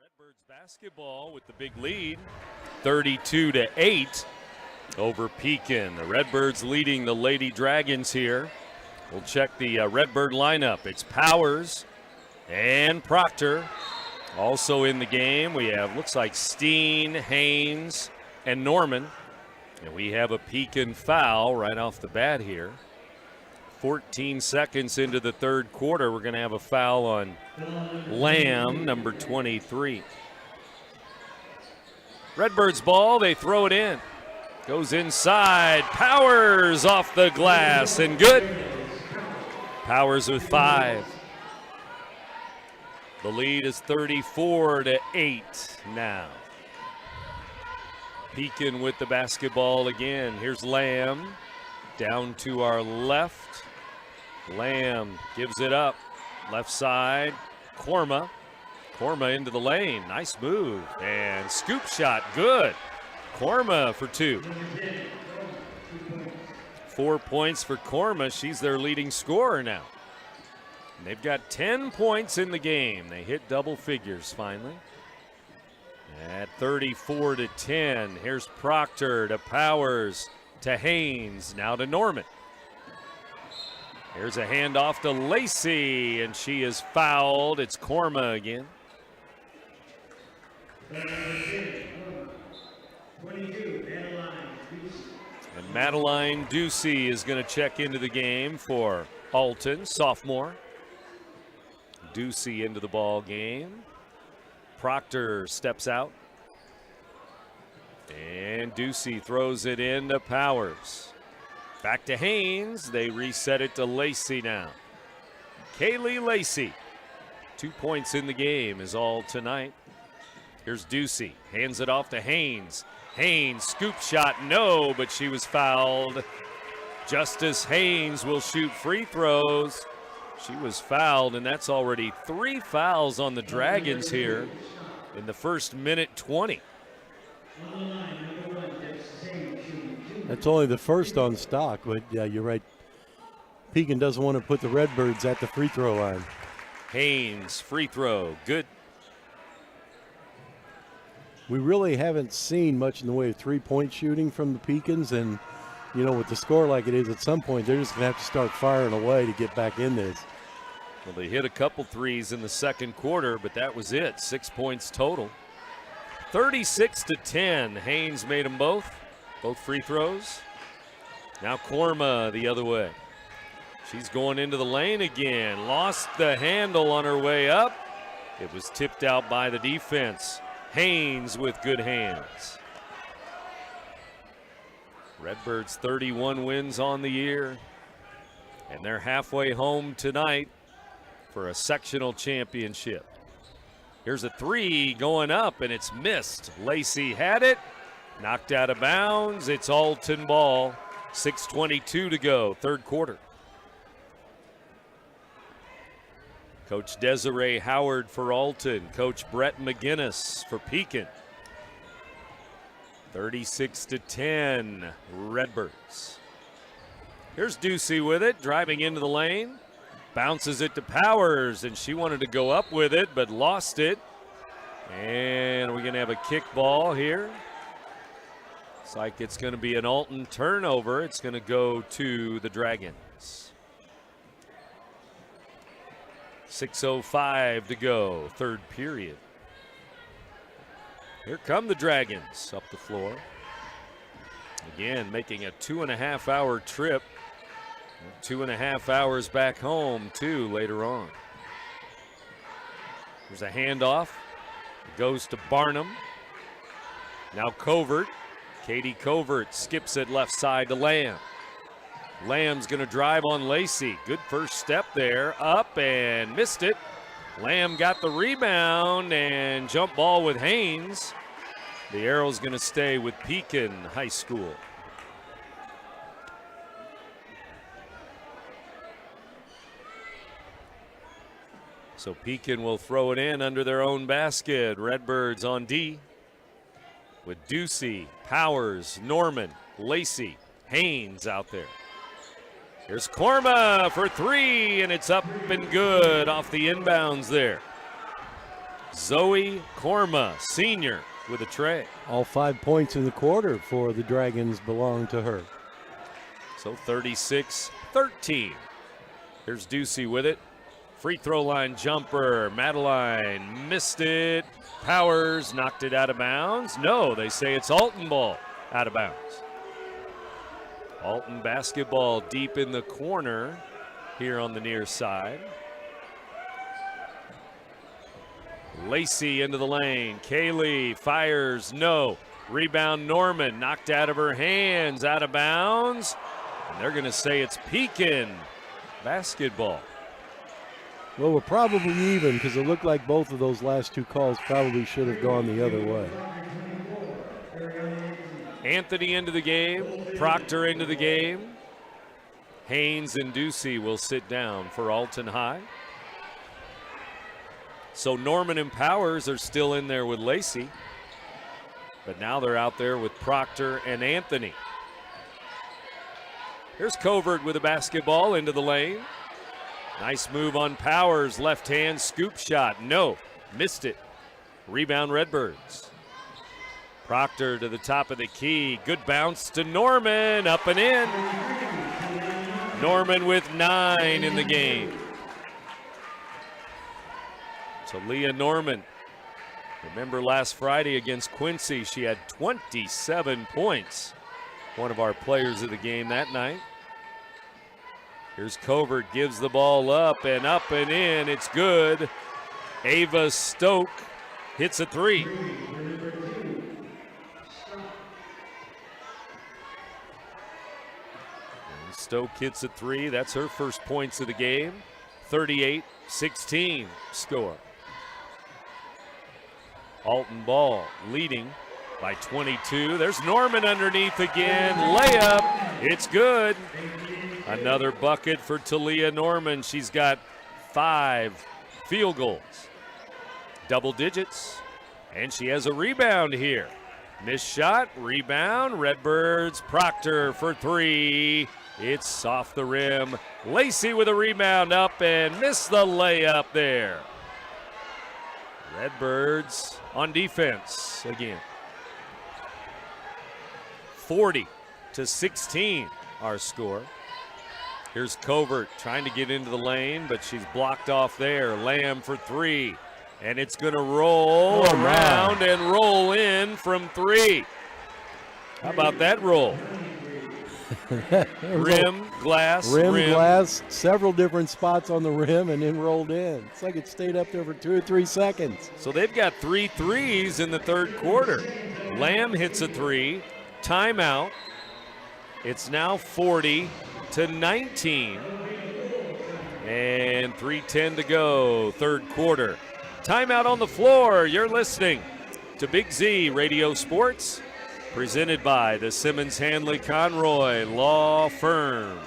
Speaker 1: Redbirds basketball with the big lead, 32-8 over Pekin. The Redbirds leading the Lady Dragons here. We'll check the Redbird lineup. It's Powers and Proctor. Also in the game, we have, looks like Steen, Haynes, and Norman. And we have a Pekin foul right off the bat here. 14 seconds into the third quarter, we're going to have a foul on Lamb, number 23. Redbirds ball, they throw it in. Goes inside, Powers off the glass, and good. Powers with 5. The lead is 34-8 now. Pekin with the basketball again. Here's Lamb, down to our left. Lamb gives it up, left side, Korma into the lane, nice move, and scoop shot, good. Korma for 2. 4 points for Korma, she's their leading scorer now. And they've got 10 points in the game, they hit double figures finally. At 34-10, here's Proctor to Powers to Haynes, now to Norman. Here's a handoff to Lacey, and she is fouled. It's Korma again. And Madeline Ducey is going to check into the game for Alton, sophomore. Ducey into the ball game. Proctor steps out. And Ducey throws it into Powers. Back to Haynes. They reset it to Lacey now. Kaylee Lacey. 2 points in the game is all tonight. Here's Ducey. Hands it off to Haynes. Haynes, scoop shot, no, but she was fouled. Justice Haynes will shoot free throws. She was fouled, and that's already 3 fouls on the Dragons here. in the first minute 20.
Speaker 12: That's only the first on stock, but yeah, you're right. Pekin doesn't want to put the Redbirds at the free throw line.
Speaker 1: Haynes, free throw, good.
Speaker 12: We really haven't seen much in the way of three-point shooting from the Pekins, and you know, with the score like it is, at some point they're just going to have to start firing away to get back in this.
Speaker 1: Well, they hit a couple threes in the second quarter, but that was it. 6 points total. 36-10. Haynes made them both free throws. Now Korma the other way. She's going into the lane again. Lost the handle on her way up. It was tipped out by the defense. Haynes with good hands. Redbirds 31 wins on the year, and they're halfway home tonight for a sectional championship. Here's a three going up, and it's missed. Lacey had it, knocked out of bounds. It's Alton ball. 6:22 to go, third quarter. Coach Desiree Howard for Alton. Coach Brett McGinnis for Pekin. 36-10, Redbirds. Here's Ducey with it, driving into the lane. Bounces it to Powers, and she wanted to go up with it, but lost it. And we're going to have a kick ball here. Looks like it's going to be an Alton turnover. It's going to go to the Dragons. 6:05 to go, third period. Here come the Dragons up the floor. Again, making a 2.5-hour trip. 2.5 hours back home, too, later on. There's a handoff. It goes to Barnum. Now Covert. Katie Covert skips it left side to Lamb. Lamb's going to drive on Lacey. Good first step there. Up and missed it. Lamb got the rebound and jump ball with Haynes. The arrow's going to stay with Pekin High School. So Pekin will throw it in under their own basket. Redbirds on D with Ducey, Powers, Norman, Lacey, Haynes out there. Here's Korma for three, and it's up and good off the inbounds there. Zoe Korma, senior, with a tray.
Speaker 12: All 5 points in the quarter for the Dragons belong to her.
Speaker 1: So 36-13. Here's Ducey with it. Free throw line jumper. Madeline missed it. Powers knocked it out of bounds. No, they say it's Alton ball out of bounds. Alton basketball deep in the corner here on the near side. Lacey into the lane. Kaylee fires, no. Rebound Norman, knocked out of her hands, out of bounds. And they're going to say it's Pekin basketball.
Speaker 12: Well, we're probably even because it looked like both of those last two calls probably should have gone the other way.
Speaker 1: Anthony into the game, Proctor into the game. Haynes and Ducey will sit down for Alton High. So Norman and Powers are still in there with Lacey, but now they're out there with Proctor and Anthony. Here's Covert with a basketball into the lane. Nice move on Powers, left hand scoop shot, no, missed it. Rebound Redbirds. Proctor to the top of the key, good bounce to Norman, up and in. Norman with 9 in the game. So Leah Norman, remember last Friday against Quincy, she had 27 points. One of our players of the game that night. Here's Covert, gives the ball up and in, it's good. Ava Stoke hits a three. And Stoke hits a three, that's her first points of the game. 38-16 score. Alton ball leading by 22. There's Norman underneath again. Layup. It's good. Another bucket for Talia Norman. She's got 5 field goals. Double digits. And she has a rebound here. Missed shot, rebound, Redbirds, Proctor for three. It's off the rim. Lacey with a rebound up and missed the layup there. Redbirds on defense again. 40-16 our score. Here's Covert trying to get into the lane, but she's blocked off there. Lamb for three. And it's going to roll around and roll in from three. How about that roll? Rim, glass,
Speaker 12: rim, glass, several different spots on the rim, and then rolled in. It's like it stayed up there for 2 or 3 seconds.
Speaker 1: So they've got 3 threes in the third quarter. Lamb hits a three. Timeout. It's now 40-19. And 3:10 to go, third quarter. Timeout on the floor. You're listening to Big Z Radio Sports, presented by the Simmons Hanley Conroy Law Firm.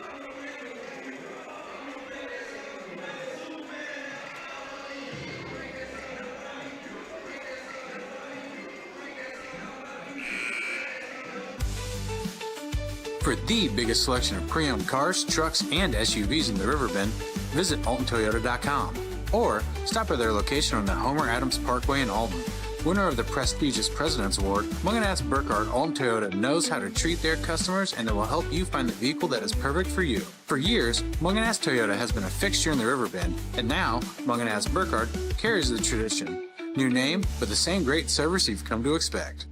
Speaker 3: For the biggest selection of pre-owned cars, trucks, and SUVs in the Riverbend, visit AltonToyota.com or stop at their location on the Homer Adams Parkway in Alton. Winner of the prestigious President's Award, Munganats Burkhardt Alton Toyota knows how to treat their customers, and they will help you find the vehicle that is perfect for you. For years, Munganats Toyota has been a fixture in the Riverbend, and now Munganats Burkhardt carries the tradition. New name, but the same great service you've come to expect.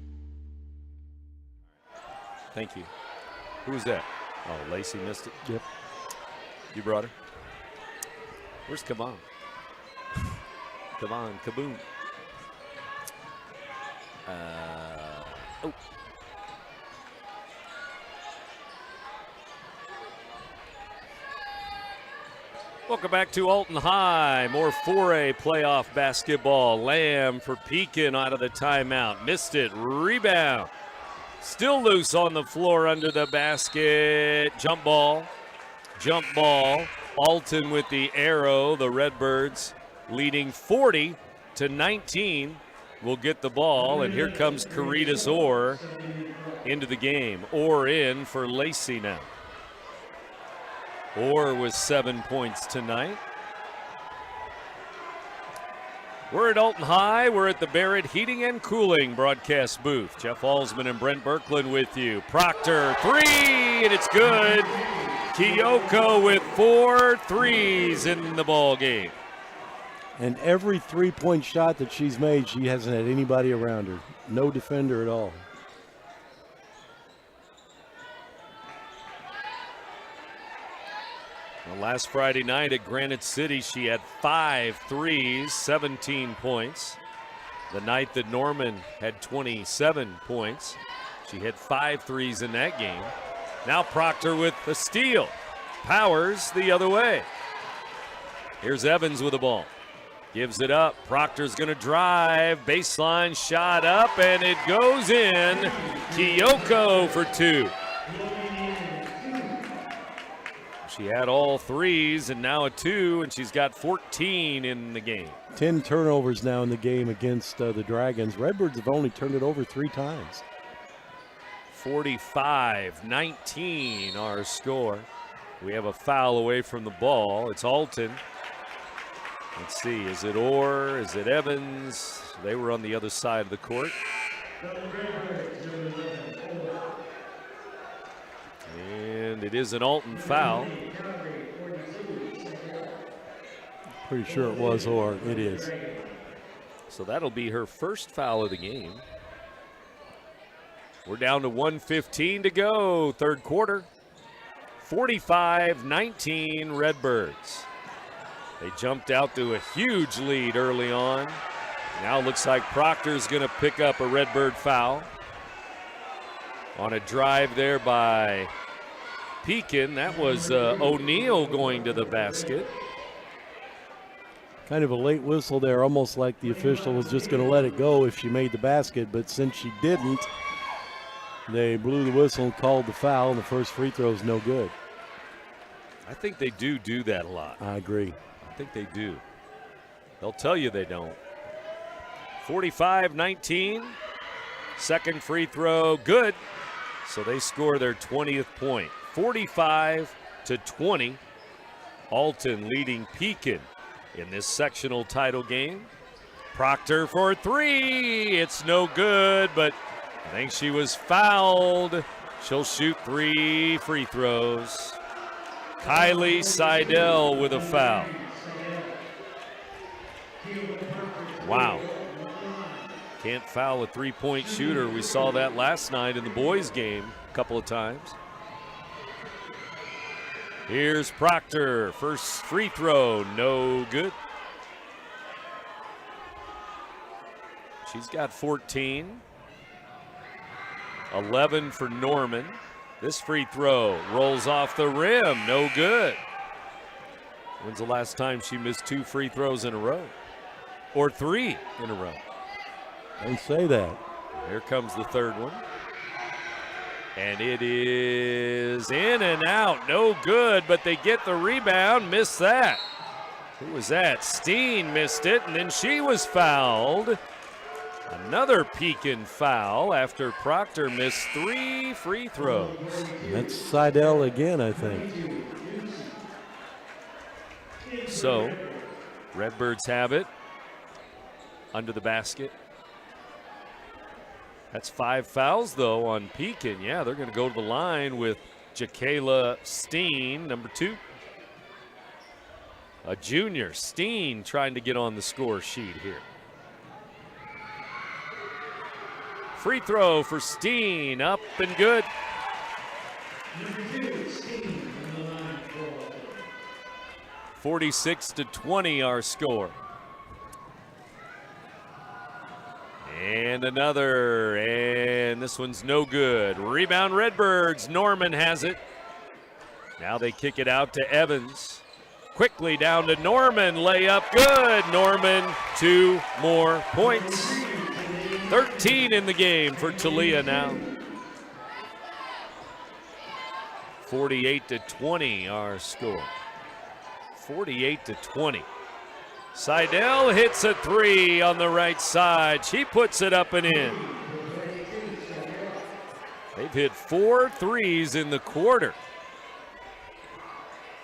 Speaker 1: Thank you. Who was that? Oh, Lacey missed it?
Speaker 12: Yep.
Speaker 1: You brought her? Where's Kavan? Kavan, Kaboom. Oh. Welcome back to Alton High. More 4A playoff basketball. Lamb for Pekin out of the timeout. Missed it. Rebound. Still loose on the floor under the basket. Jump ball. Jump ball. Alton with the arrow. The Redbirds leading 40-19. Will get the ball, and here comes Caritas Orr into the game. Orr in for Lacey now. Orr with 7 points tonight. We're at Alton High. We're at the Barrett Heating and Cooling broadcast booth. Jeff Alsman and Brent Birkland with you. Proctor, three, and it's good. Kyoko with 4 threes in the ball game.
Speaker 12: And every three-point shot that she's made, she hasn't had anybody around her. No defender at all.
Speaker 1: Well, last Friday night at Granite City, she had 5 threes, 17 points. The night that Norman had 27 points, she had 5 threes in that game. Now Proctor with the steal. Powers the other way. Here's Evans with the ball. Gives it up. Proctor's going to drive. Baseline shot up, and it goes in. Kyoko for 2. She had all threes and now a 2, and she's got 14 in the game.
Speaker 12: 10 turnovers now in the game against the Dragons. Redbirds have only turned it over 3 times.
Speaker 1: 45-19 our score. We have a foul away from the ball. It's Alton. Let's see, is it Orr? Is it Evans? They were on the other side of the court. And it is an Alton foul.
Speaker 12: Pretty sure it was Orr. It is.
Speaker 1: So that'll be her first foul of the game. We're down to 1:15 to go, third quarter. 45-19 Redbirds. They jumped out to a huge lead early on. Now it looks like Proctor's going to pick up a Redbird foul. On a drive there by Pekin. That was O'Neal going to the basket.
Speaker 12: Kind of a late whistle there, almost like the official was just going to let it go if she made the basket. But since she didn't, they blew the whistle and called the foul, and the first free throw is no good.
Speaker 1: I think they do that a lot.
Speaker 12: I agree.
Speaker 1: I think they do. They'll tell you they don't. 45-19. Second free throw, good. So they score their 20th point. 45-20. Alton leading Pekin in this sectional title game. Proctor for three. It's no good, but I think she was fouled. She'll shoot 3 free throws. Kylie Seidel with a foul. Wow. Can't foul a three-point shooter. We saw that last night in the boys' game a couple of times. Here's Proctor. First free throw, no good. She's got 14. 11 for Norman. This free throw rolls off the rim, no good. When's the last time she missed 2 free throws in a row? Or 3 in a row?
Speaker 12: Don't say that.
Speaker 1: Here comes the third one. And it is in and out, no good, but they get the rebound, miss that. Who was that? Steen missed it, and then she was fouled. Another Pekin foul after Proctor missed 3 free throws.
Speaker 12: That's Seidel again, I think.
Speaker 1: So, Redbirds have it under the basket. That's 5 fouls, though, on Pekin. Yeah, they're going to go to the line with Jakayla Steen, number 2. A junior, Steen, trying to get on the score sheet here. Free throw for Steen, up and good. 46-20 our score. And another, and this one's no good. Rebound Redbirds, Norman has it. Now they kick it out to Evans. Quickly down to Norman, layup good. Norman, 2 more points. 13 in the game for Talia now. 48-20 our score. 48-20. Seidel hits a 3 on the right side. She puts it up and in. They've hit 4 threes in the quarter.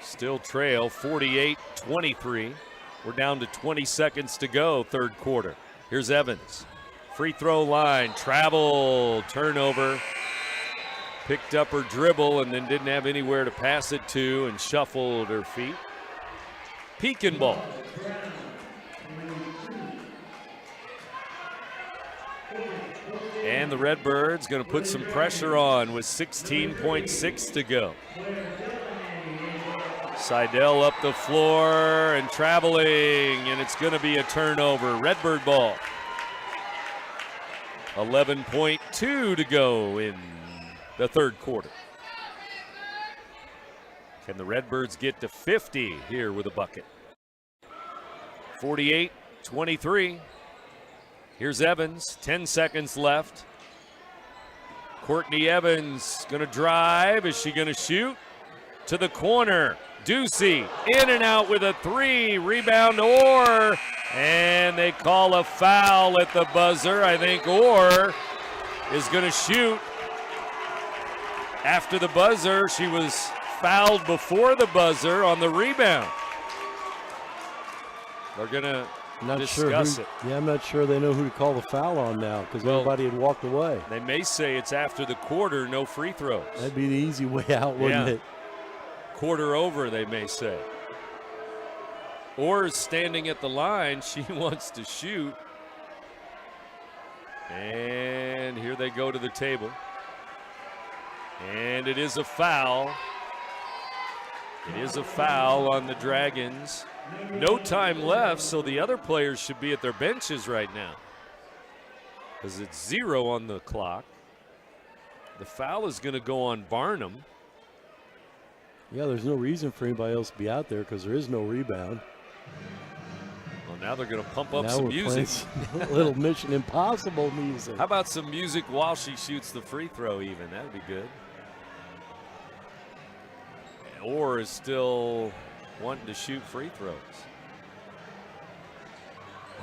Speaker 1: Still trail 48-23. We're down to 20 seconds to go, third quarter. Here's Evans. Free throw line, travel, turnover. Picked up her dribble and then didn't have anywhere to pass it to and shuffled her feet. Pekin ball. And the Redbirds going to put some pressure on with 16.6 to go. Seidel up the floor and traveling, and it's going to be a turnover. Redbird ball. 11.2 to go in the third quarter. Can the Redbirds get to 50 here with a bucket? 48-23. Here's Evans, 10 seconds left. Courtney Evans gonna drive. Is she gonna shoot? To the corner. Ducey in and out with a 3. Rebound Orr. And they call a foul at the buzzer. I think Orr is gonna shoot. After the buzzer, she was fouled before the buzzer on the rebound. They're gonna discuss it.
Speaker 12: Yeah, I'm not sure they know who to call the foul on now because everybody had walked away.
Speaker 1: They may say it's after the quarter, no free throws.
Speaker 12: That'd be the easy way out, wouldn't it?
Speaker 1: Quarter over, they may say. Orr is standing at the line. She wants to shoot. And here they go to the table. And it is a foul. It is a foul on the Dragons. No time left, so the other players should be at their benches right now because it's 0 on the clock. The foul is going to go on Barnum.
Speaker 12: Yeah, there's no reason for anybody else to be out there because there is no rebound.
Speaker 1: Well, now they're going to pump up some music.
Speaker 12: A little Mission Impossible music.
Speaker 1: How about some music while she shoots the free throw even? That would be good. Orr is still wanting to shoot free throws.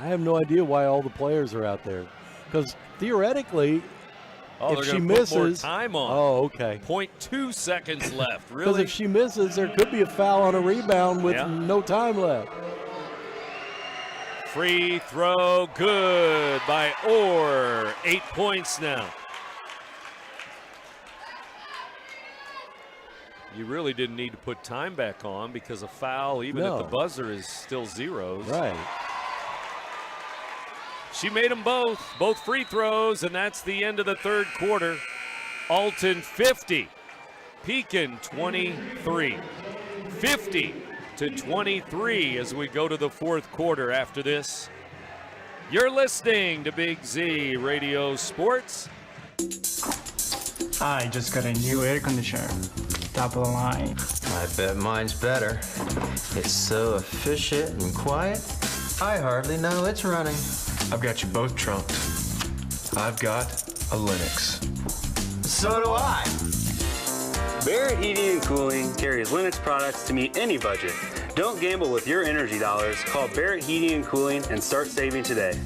Speaker 12: I have no idea why all the players are out there. Because theoretically, if she misses,
Speaker 1: put more time on.
Speaker 12: Oh, okay.
Speaker 1: 0.2 seconds left.
Speaker 12: Because
Speaker 1: Really?
Speaker 12: if she misses, there could be a foul on a rebound with no time left.
Speaker 1: Free throw, good by Orr. 8 points now. You really didn't need to put time back on because a foul, even at the buzzer, is still zeros.
Speaker 12: Right.
Speaker 1: She made them both free throws, and that's the end of the third quarter. Alton 50, Pekin 23. 50-23 as we go to the fourth quarter after this. You're listening to Big Z Radio Sports.
Speaker 6: I just got a new air conditioner. Top of the line.
Speaker 7: I bet mine's better. It's so efficient and quiet, I hardly know it's running.
Speaker 8: I've got you both trumped. I've got a Linux.
Speaker 7: So do I.
Speaker 9: Barrett Heating and Cooling carries Lennox products to meet any budget. Don't gamble with your energy dollars. Call Barrett Heating and Cooling and start saving today.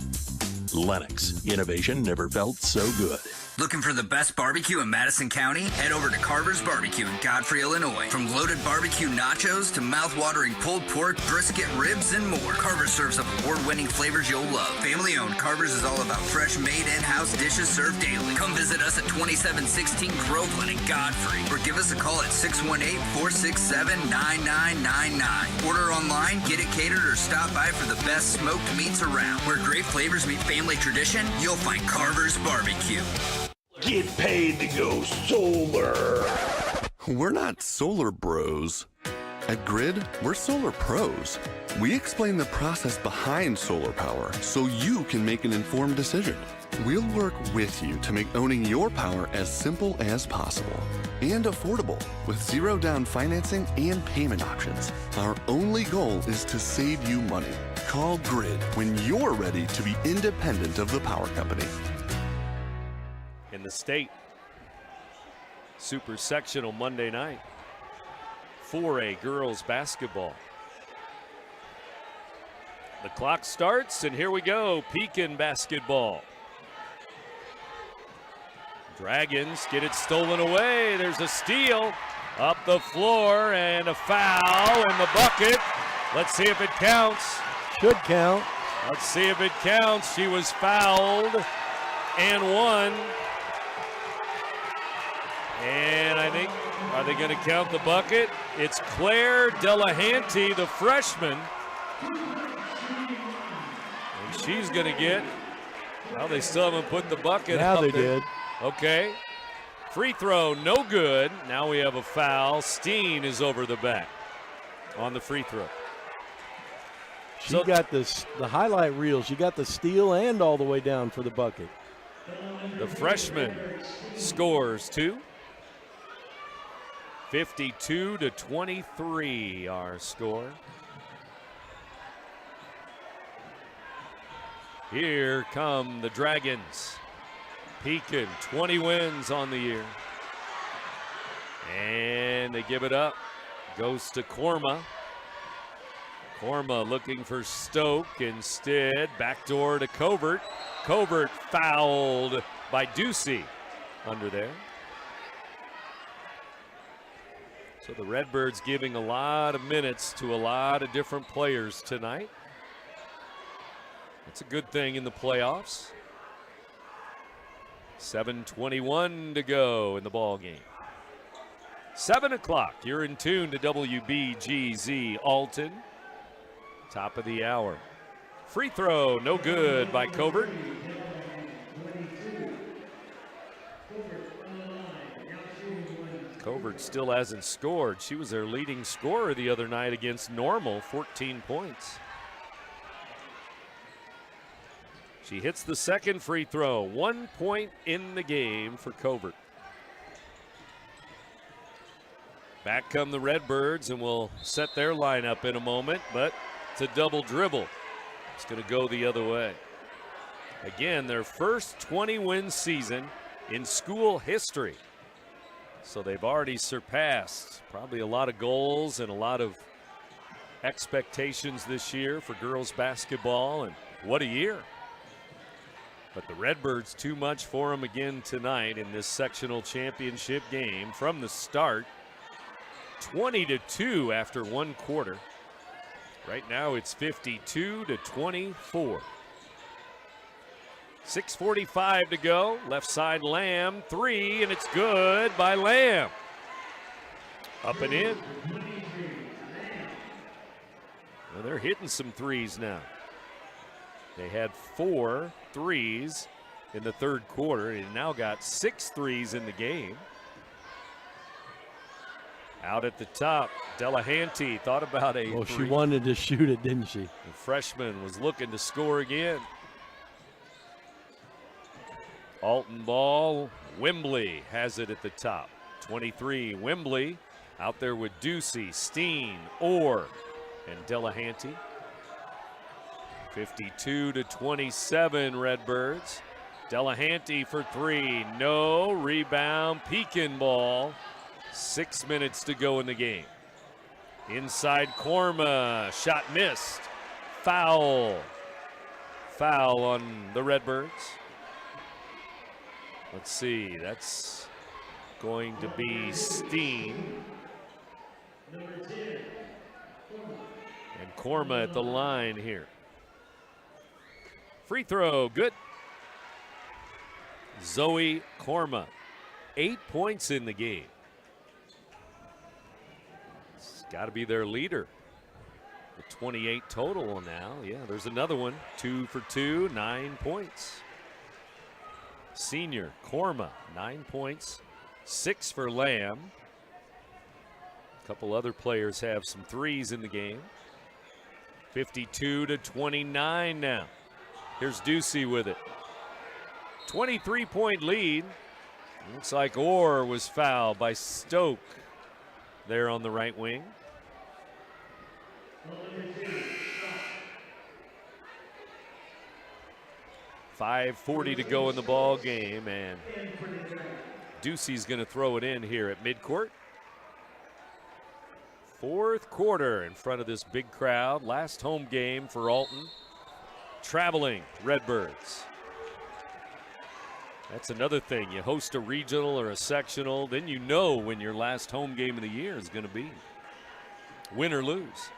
Speaker 18: Lennox. Innovation never felt so good.
Speaker 11: Looking for the best barbecue in Madison County? Head over to Carver's Barbecue in Godfrey, Illinois. From loaded barbecue nachos to mouth-watering pulled pork, brisket, ribs, and more, Carver's serves up award-winning flavors you'll love. Family-owned, Carver's is all about fresh, made in-house dishes served daily. Come visit us at 2716 Groveland in Godfrey, or give us a call at 618-467-9999. Order online, get it catered, or stop by for the best smoked meats around. Where great flavors meet family tradition, you'll find Carver's Barbecue.
Speaker 10: Get paid to go solar. We're not solar bros. At Grid, we're solar pros. We explain the process behind solar power so you can make an informed decision. We'll work with you to make owning your power as simple as possible and affordable with zero down financing and payment options. Our only goal is to save you money. Call Grid when you're ready to be independent of the power company.
Speaker 1: In the state Super Sectional Monday night, 4A girls basketball. The clock starts, and here we go. Pekin basketball. Dragons get it stolen away. There's a steal up the floor and a foul in the bucket. Let's see if it counts.
Speaker 12: Should count.
Speaker 1: Let's see if it counts. She was fouled and won. And I think, are they going to count the bucket? It's Claire Delahanty, the freshman. And she's going to get, well, they still haven't put the bucket
Speaker 12: now
Speaker 1: up
Speaker 12: they
Speaker 1: there.
Speaker 12: did.
Speaker 1: Okay. Free throw, no good. Now we have a foul. Steen is over the back on the free throw.
Speaker 12: She got the highlight reel. She got the steal and all the way down for the bucket.
Speaker 1: The freshman scores two. 52-23 our score. Here come the Dragons. Pekin, 20 wins on the year. And they give it up. Goes to Korma. Korma looking for Stoke instead. Backdoor to Covert. Covert fouled by Ducey under there. So the Redbirds giving a lot of minutes to a lot of different players tonight. That's a good thing in the playoffs. 7:21 to go in the ball game. 7 o'clock, you're in tune to WBGZ Alton. Top of the hour. Free throw, no good by Covert. Covert still hasn't scored. She was their leading scorer the other night against Normal, 14 points. She hits the second free throw. 1 point in the game for Covert. Back come the Redbirds, and we'll set their lineup in a moment, but it's a double dribble. It's going to go the other way. Again, their first 20-win season in school history. So they've already surpassed probably a lot of goals and a lot of expectations this year for girls basketball, and what a year. But the Redbirds, too much for them again tonight in this sectional championship game from the start. 20-2 after one quarter. Right now it's 52-24. 6:45 to go. Left side Lamb, three, and it's good by Lamb. Up and in. Well, they're hitting some threes now. They had 4 threes in the third quarter, and now got 6 threes in the game. Out at the top, Delahanty thought about a
Speaker 12: Well,
Speaker 1: three.
Speaker 12: she wanted to shoot it, didn't she?
Speaker 1: The freshman was looking to score again. Alton ball, Wembley has it at the top. 23, Wembley out there with Ducey, Steen, Orr, and Delahanty. 52-27 Redbirds. Delahanty for three, no, rebound, Pekin ball. 6 minutes to go in the game. Inside Korma, shot missed. Foul. Foul on the Redbirds. Let's see, that's going to be Steen. And Korma at the line here. Free throw, good. Zoe Korma, 8 points in the game. It's got to be their leader. The 28 total now. Yeah, there's another one. 2 for 2, 9 points. Senior Korma, 9 points, 6 for Lamb. A couple other players have some threes in the game. 52-29 now. Here's Ducey with it. 23-point lead. Looks like Orr was fouled by Stoke there on the right wing. .540 to go in the ball game, and Ducey's going to throw it in here at midcourt. Fourth quarter in front of this big crowd. Last home game for Alton. Traveling Redbirds. That's another thing. You host a regional or a sectional, then you know when your last home game of the year is going to be. Win or lose.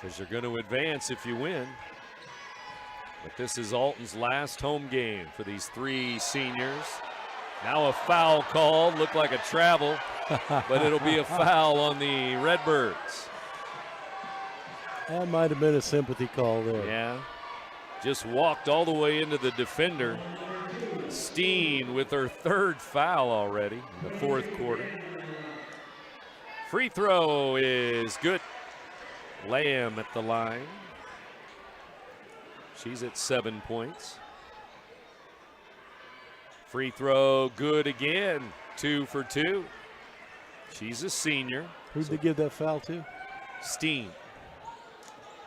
Speaker 1: Because you're going to advance if you win. But this is Alton's last home game for these three seniors. Now a foul called, looked like a travel, but it'll be a foul on the Redbirds.
Speaker 12: That might have been a sympathy call there.
Speaker 1: Yeah, just walked all the way into the defender. Steen with her third foul already in the fourth quarter. Free throw is good. Lamb at the line. She's at 7 points. Free throw good again. 2 for 2. She's a senior.
Speaker 12: Who'd they give that foul to?
Speaker 1: Steen.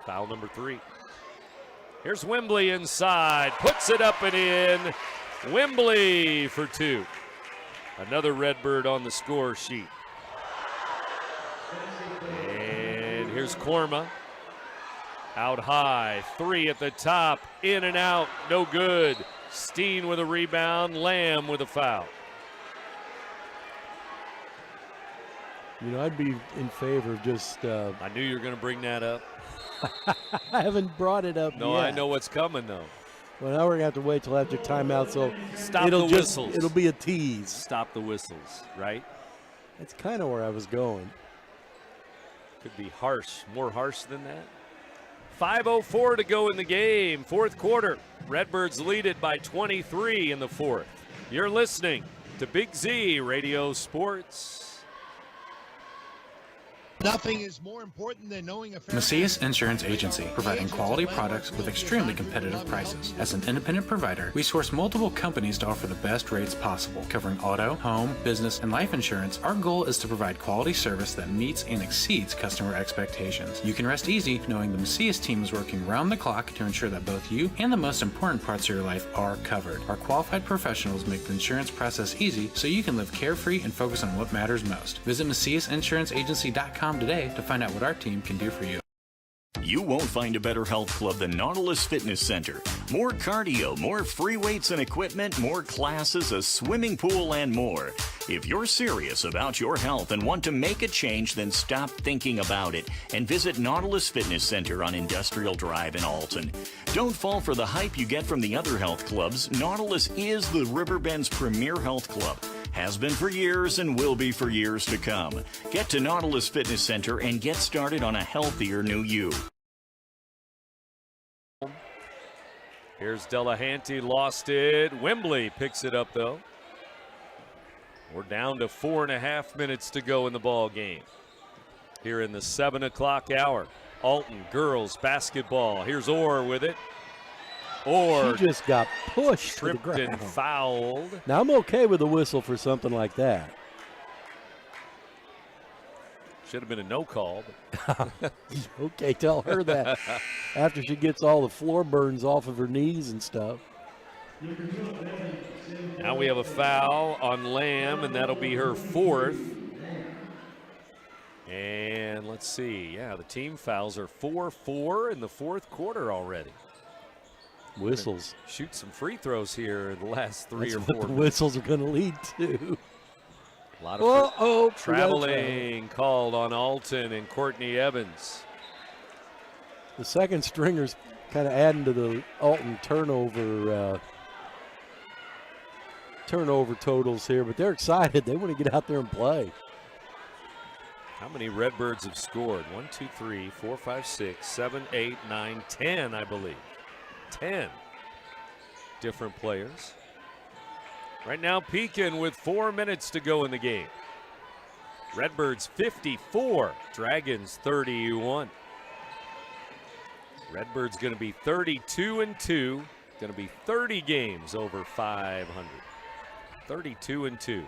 Speaker 1: Foul number 3. Here's Wembley inside. Puts it up and in. Wembley for 2. Another Redbird on the score sheet. And here's Korma. Out high, 3 at the top, in and out, no good. Steen with a rebound, Lamb with a foul.
Speaker 12: You know, I'd be in favor of just...
Speaker 1: I knew you were going to bring that up.
Speaker 12: I haven't brought it up
Speaker 1: No,
Speaker 12: yet.
Speaker 1: I know what's coming, though.
Speaker 12: Well, now we're going to have to wait till after timeout, so
Speaker 1: Stop the whistles.
Speaker 12: It'll be a tease.
Speaker 1: Stop the whistles, right?
Speaker 12: That's kind of where I was going.
Speaker 1: Could be harsh, more harsh than that. 5:04 to go in the game, fourth quarter. Redbirds lead it by 23 in the fourth. You're listening to Big Z Radio Sports.
Speaker 21: Nothing is more important than knowing a fair
Speaker 3: Macias Insurance Agency, providing quality products with extremely competitive prices. As an independent provider, we source multiple companies to offer the best rates possible. Covering auto, home, business, and life insurance, our goal is to provide quality service that meets and exceeds customer expectations. You can rest easy knowing the Macias team is working round the clock to ensure that both you and the most important parts of your life are covered. Our qualified professionals make the insurance process easy so you can live carefree and focus on what matters most. Visit MaciasInsuranceAgency.com RiverBender.com today to find out what our team can do for you.
Speaker 13: You won't find a better health club than Nautilus Fitness Center. More cardio, more free weights and equipment, more classes, a swimming pool, and more. If you're serious about your health and want to make a change, then stop thinking about it and visit Nautilus Fitness Center on Industrial Drive in Alton. Don't fall for the hype you get from the other health clubs. Nautilus is the Riverbend's premier health club. Has been for years and will be for years to come. Get to Nautilus Fitness Center and get started on a healthier new you.
Speaker 1: Here's Delahanty, lost it. Wembley picks it up, though. We're down to 4.5 minutes to go in the ball game. Here in the 7 o'clock hour, Alton girls basketball. Here's Orr with it. Orr
Speaker 12: she just got pushed
Speaker 1: tripped
Speaker 12: to the ground.
Speaker 1: and fouled.
Speaker 12: Now, I'm okay with a whistle for something like that.
Speaker 1: Should have been a no call.
Speaker 12: Okay, tell her that after she gets all the floor burns off of her knees and stuff.
Speaker 1: Now we have a foul on Lamb, and that'll be her 4th. And let's see. Yeah, the team fouls are 4-4 in the 4th quarter already.
Speaker 12: Whistles.
Speaker 1: Shoot some free throws here in the last 3
Speaker 12: That's
Speaker 1: or
Speaker 12: what
Speaker 1: 4
Speaker 12: the
Speaker 1: minutes.
Speaker 12: whistles are going to lead to.
Speaker 1: A lot of
Speaker 12: traveling
Speaker 1: called on Alton and Courtney Evans.
Speaker 12: The second stringers kind of adding to the Alton turnover totals here, but they're excited. They want to get out there and play.
Speaker 1: How many Redbirds have scored? 1, 2, 3, 4, 5, 6, 7, 8, 9, 10, I believe. 10 different players. Right now, Pekin with 4 minutes to go in the game. Redbirds 54, Dragons 31. Redbirds going to be 32-2, going to be 30 games over 500. 32-2.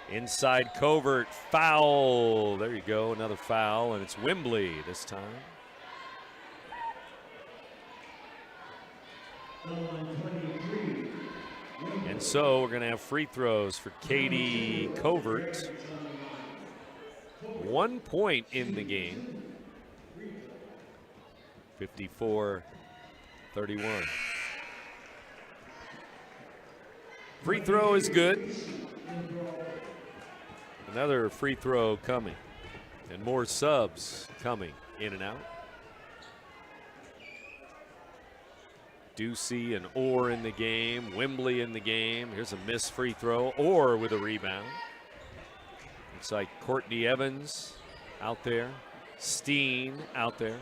Speaker 1: Inside covert, foul. There you go, another foul, and it's Wembley this time. And so we're going to have free throws for Katie Covert. 1 point in the game. 54-31. Free throw is good. Another free throw coming. And more subs coming in and out. Ducey and Orr in the game. Wembley in the game. Here's a missed free throw. Orr with a rebound. Looks like Courtney Evans out there. Steen out there.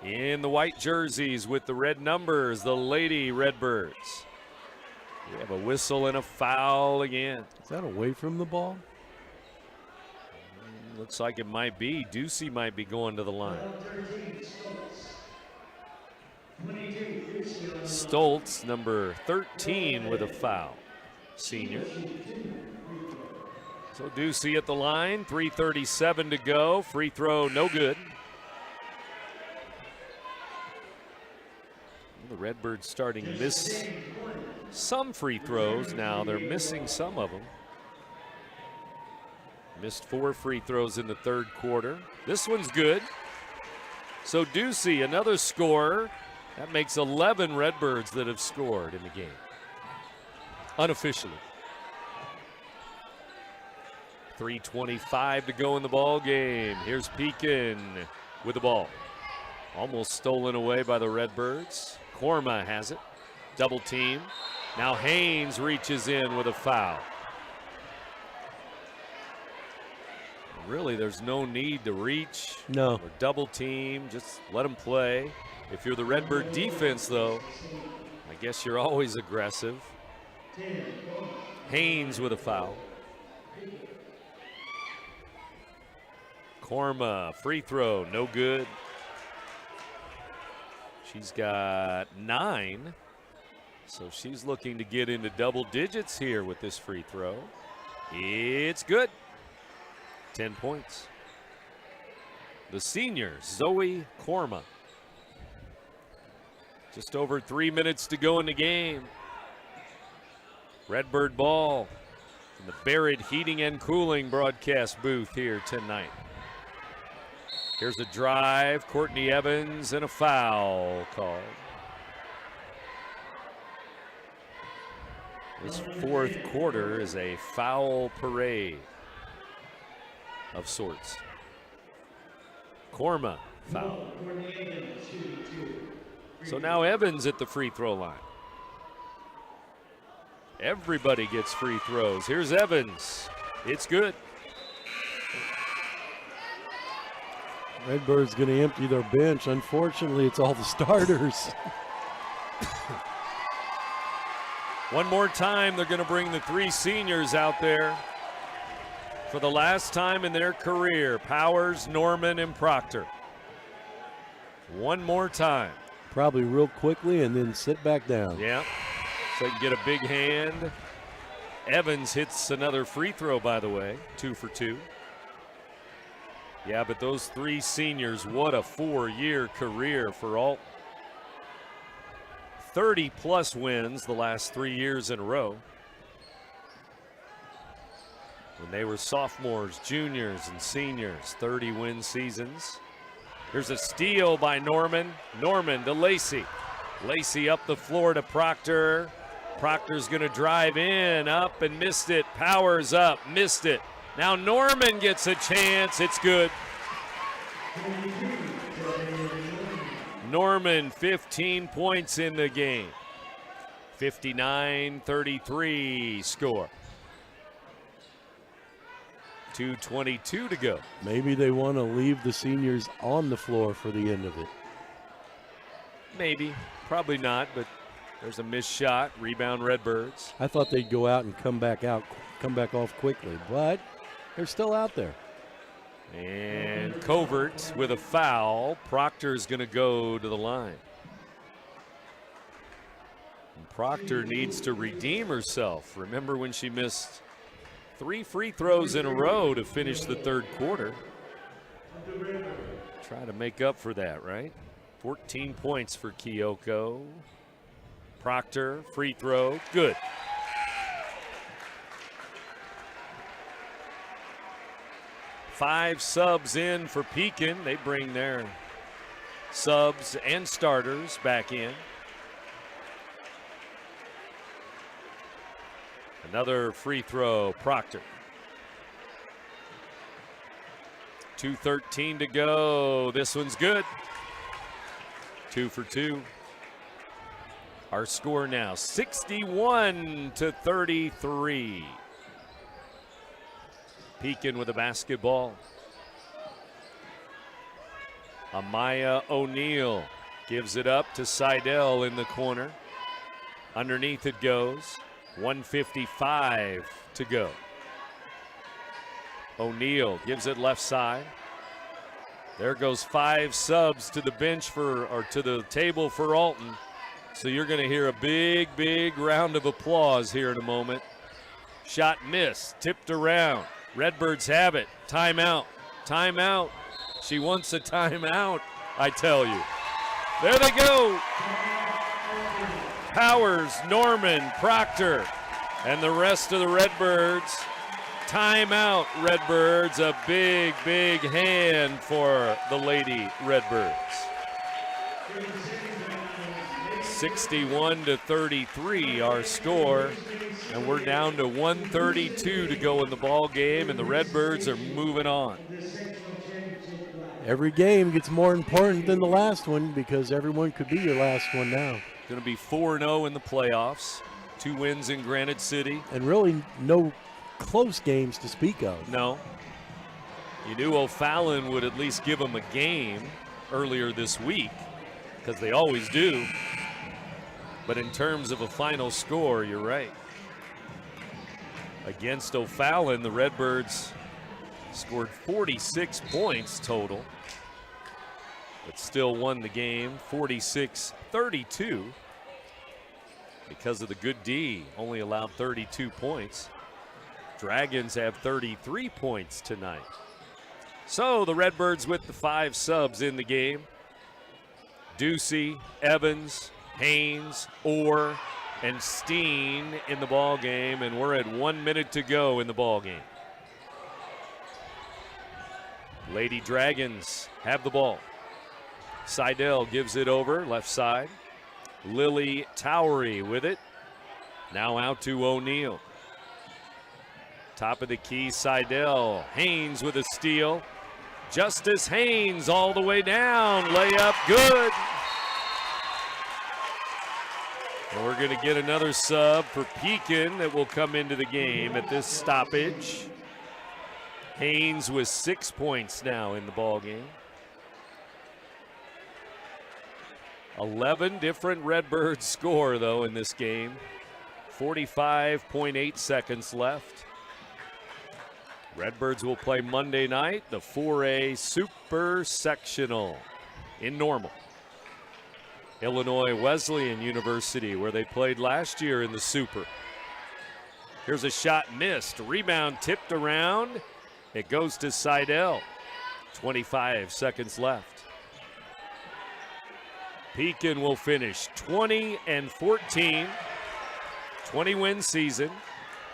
Speaker 1: In the white jerseys with the red numbers, the Lady Redbirds. We have a whistle and a foul again.
Speaker 12: Is that away from the ball?
Speaker 1: Looks like it might be. Ducey might be going to the line. Stoltz, number 13, with a foul. Senior. So Ducey at the line. 3:37 to go. Free throw, no good. The Redbirds starting to miss some free throws now. They're missing some of them. Missed 4 free throws in the 3rd quarter. This one's good. So Ducey, another scorer. That makes 11 Redbirds that have scored in the game. Unofficially. 3:25 to go in the ball game. Here's Pekin with the ball. Almost stolen away by the Redbirds. Korma has it. Double team. Now Haynes reaches in with a foul. Really, there's no need to reach or double team. Just let them play. If you're the Redbird defense, though, I guess you're always aggressive. Haynes with a foul. Korma, free throw, no good. She's got 9, so she's looking to get into double digits here with this free throw. It's good. 10 points. The senior, Zoe Korma. Just over 3 minutes to go in the game. Redbird ball. in the Barrett Heating and Cooling broadcast booth here tonight. Here's a drive, Courtney Evans, and a foul called. This fourth quarter is a foul parade of sorts. Korma foul. So now Evans at the free throw line. Everybody gets free throws. Here's Evans. It's good.
Speaker 12: Redbirds going to empty their bench. Unfortunately, it's all the starters.
Speaker 1: One more time, they're going to bring the three seniors out there for the last time in their career. Powers, Norman, and Proctor. One more time.
Speaker 12: Probably real quickly and then sit back down.
Speaker 1: Yeah, so they can get a big hand. Evans hits another free throw, by the way, 2 for 2. Yeah, but those three seniors, what a 4-year career for Alton. 30-plus wins the last 3 years in a row. When they were sophomores, juniors, and seniors, 30-win seasons. Here's a steal by Norman. Norman to Lacey. Lacey up the floor to Proctor. Proctor's going to drive in, up and missed it. Powers up, missed it. Now Norman gets a chance. It's good. Norman, 15 points in the game. 59-33 score. 2:22 to go.
Speaker 12: Maybe they want to leave the seniors on the floor for the end of it.
Speaker 1: Maybe, probably not, but there's a missed shot. Rebound Redbirds.
Speaker 12: I thought they'd go out and come back off quickly, but they're still out there.
Speaker 1: And Covert with a foul. Proctor's going to go to the line. And Proctor needs to redeem herself. Remember when she missed 3 free throws in a row to finish the third quarter? Try to make up for that, right? 14 points for Kyoko. Proctor, free throw, good. Five subs in for Pekin. They bring their subs and starters back in. Another free throw, Proctor. 2:13 to go. This one's good. 2 for 2. Our score now 61-33. Pekin with a basketball. Amaya O'Neal gives it up to Seidel in the corner. Underneath it goes. 1:55 to go. O'Neal gives it left side. There goes 5 subs to the bench to the table for Alton. So you're going to hear a big, big round of applause here in a moment. Shot missed, tipped around. Redbirds have it. Timeout. Timeout. She wants a timeout, I tell you. There they go. Powers, Norman, Proctor, and the rest of the Redbirds. Timeout, Redbirds. A big, big hand for the Lady Redbirds. 61-33 our score, and we're down to 1:32 to go in the ball game, and the Redbirds are moving on.
Speaker 12: Every game gets more important than the last one because everyone could be your last one now.
Speaker 1: Going to be 4-0 in the playoffs, 2 wins in Granite City.
Speaker 12: And really no close games to speak of.
Speaker 1: No. You knew O'Fallon would at least give them a game earlier this week because they always do. But in terms of a final score, you're right. Against O'Fallon, the Redbirds scored 46 points total, but still won the game 46-32 because of the good D. Only allowed 32 points. Dragons have 33 points tonight. So the Redbirds with the 5 subs in the game. Ducey, Evans, Haynes, Orr, and Steen in the ball game, and we're at 1 minute to go in the ball game. Lady Dragons have the ball. Seidel gives it over, left side. Lily Towery with it. Now out to O'Neal. Top of the key, Seidel. Haynes with a steal. Justice Haynes all the way down. Layup good. And we're going to get another sub for Pekin that will come into the game at this stoppage. Haynes with 6 points now in the ball game. 11 different Redbirds score, though, in this game. 45.8 seconds left. Redbirds will play Monday night, the 4A Super Sectional in Normal. Illinois Wesleyan University, where they played last year in the Super. Here's a shot missed. Rebound tipped around. It goes to Seidel. 25 seconds left. Pekin will finish 20-14. 20-win season.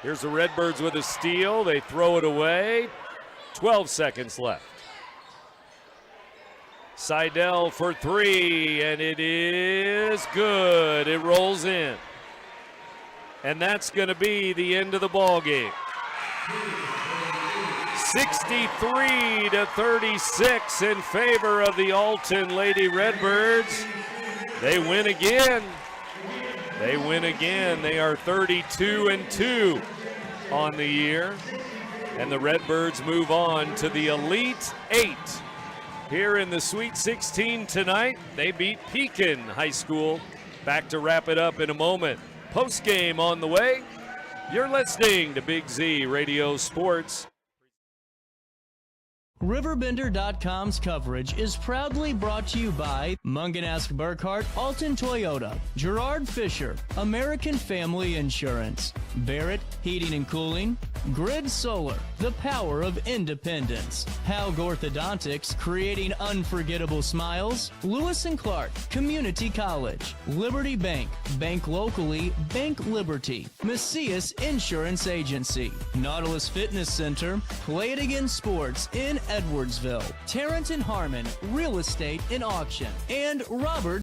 Speaker 1: Here's the Redbirds with a steal. They throw it away. 12 seconds left. Seidel for three, and it is good. It rolls in. And that's going to be the end of the ball game. 63-36 in favor of the Alton Lady Redbirds. They win again. They win again. They are 32-2 on the year. And the Redbirds move on to the Elite Eight. Here in the Sweet 16 tonight, they beat Pekin High School. Back to wrap it up in a moment. Post-game on the way. You're listening to Big Z Radio Sports.
Speaker 2: RiverBender.com's coverage is proudly brought to you by Munganast Burkhart, Alton Toyota, Gerard Fisher, American Family Insurance, Barrett Heating and Cooling, Grid Solar, the power of independence, Haug Orthodontics, creating unforgettable smiles, Lewis and Clark, Community College, Liberty Bank, bank locally, bank Liberty, Macias Insurance Agency, Nautilus Fitness Center, Play It Again Sports in Edwardsville, Tarrant and Harmon, Real Estate and Auction, and Robert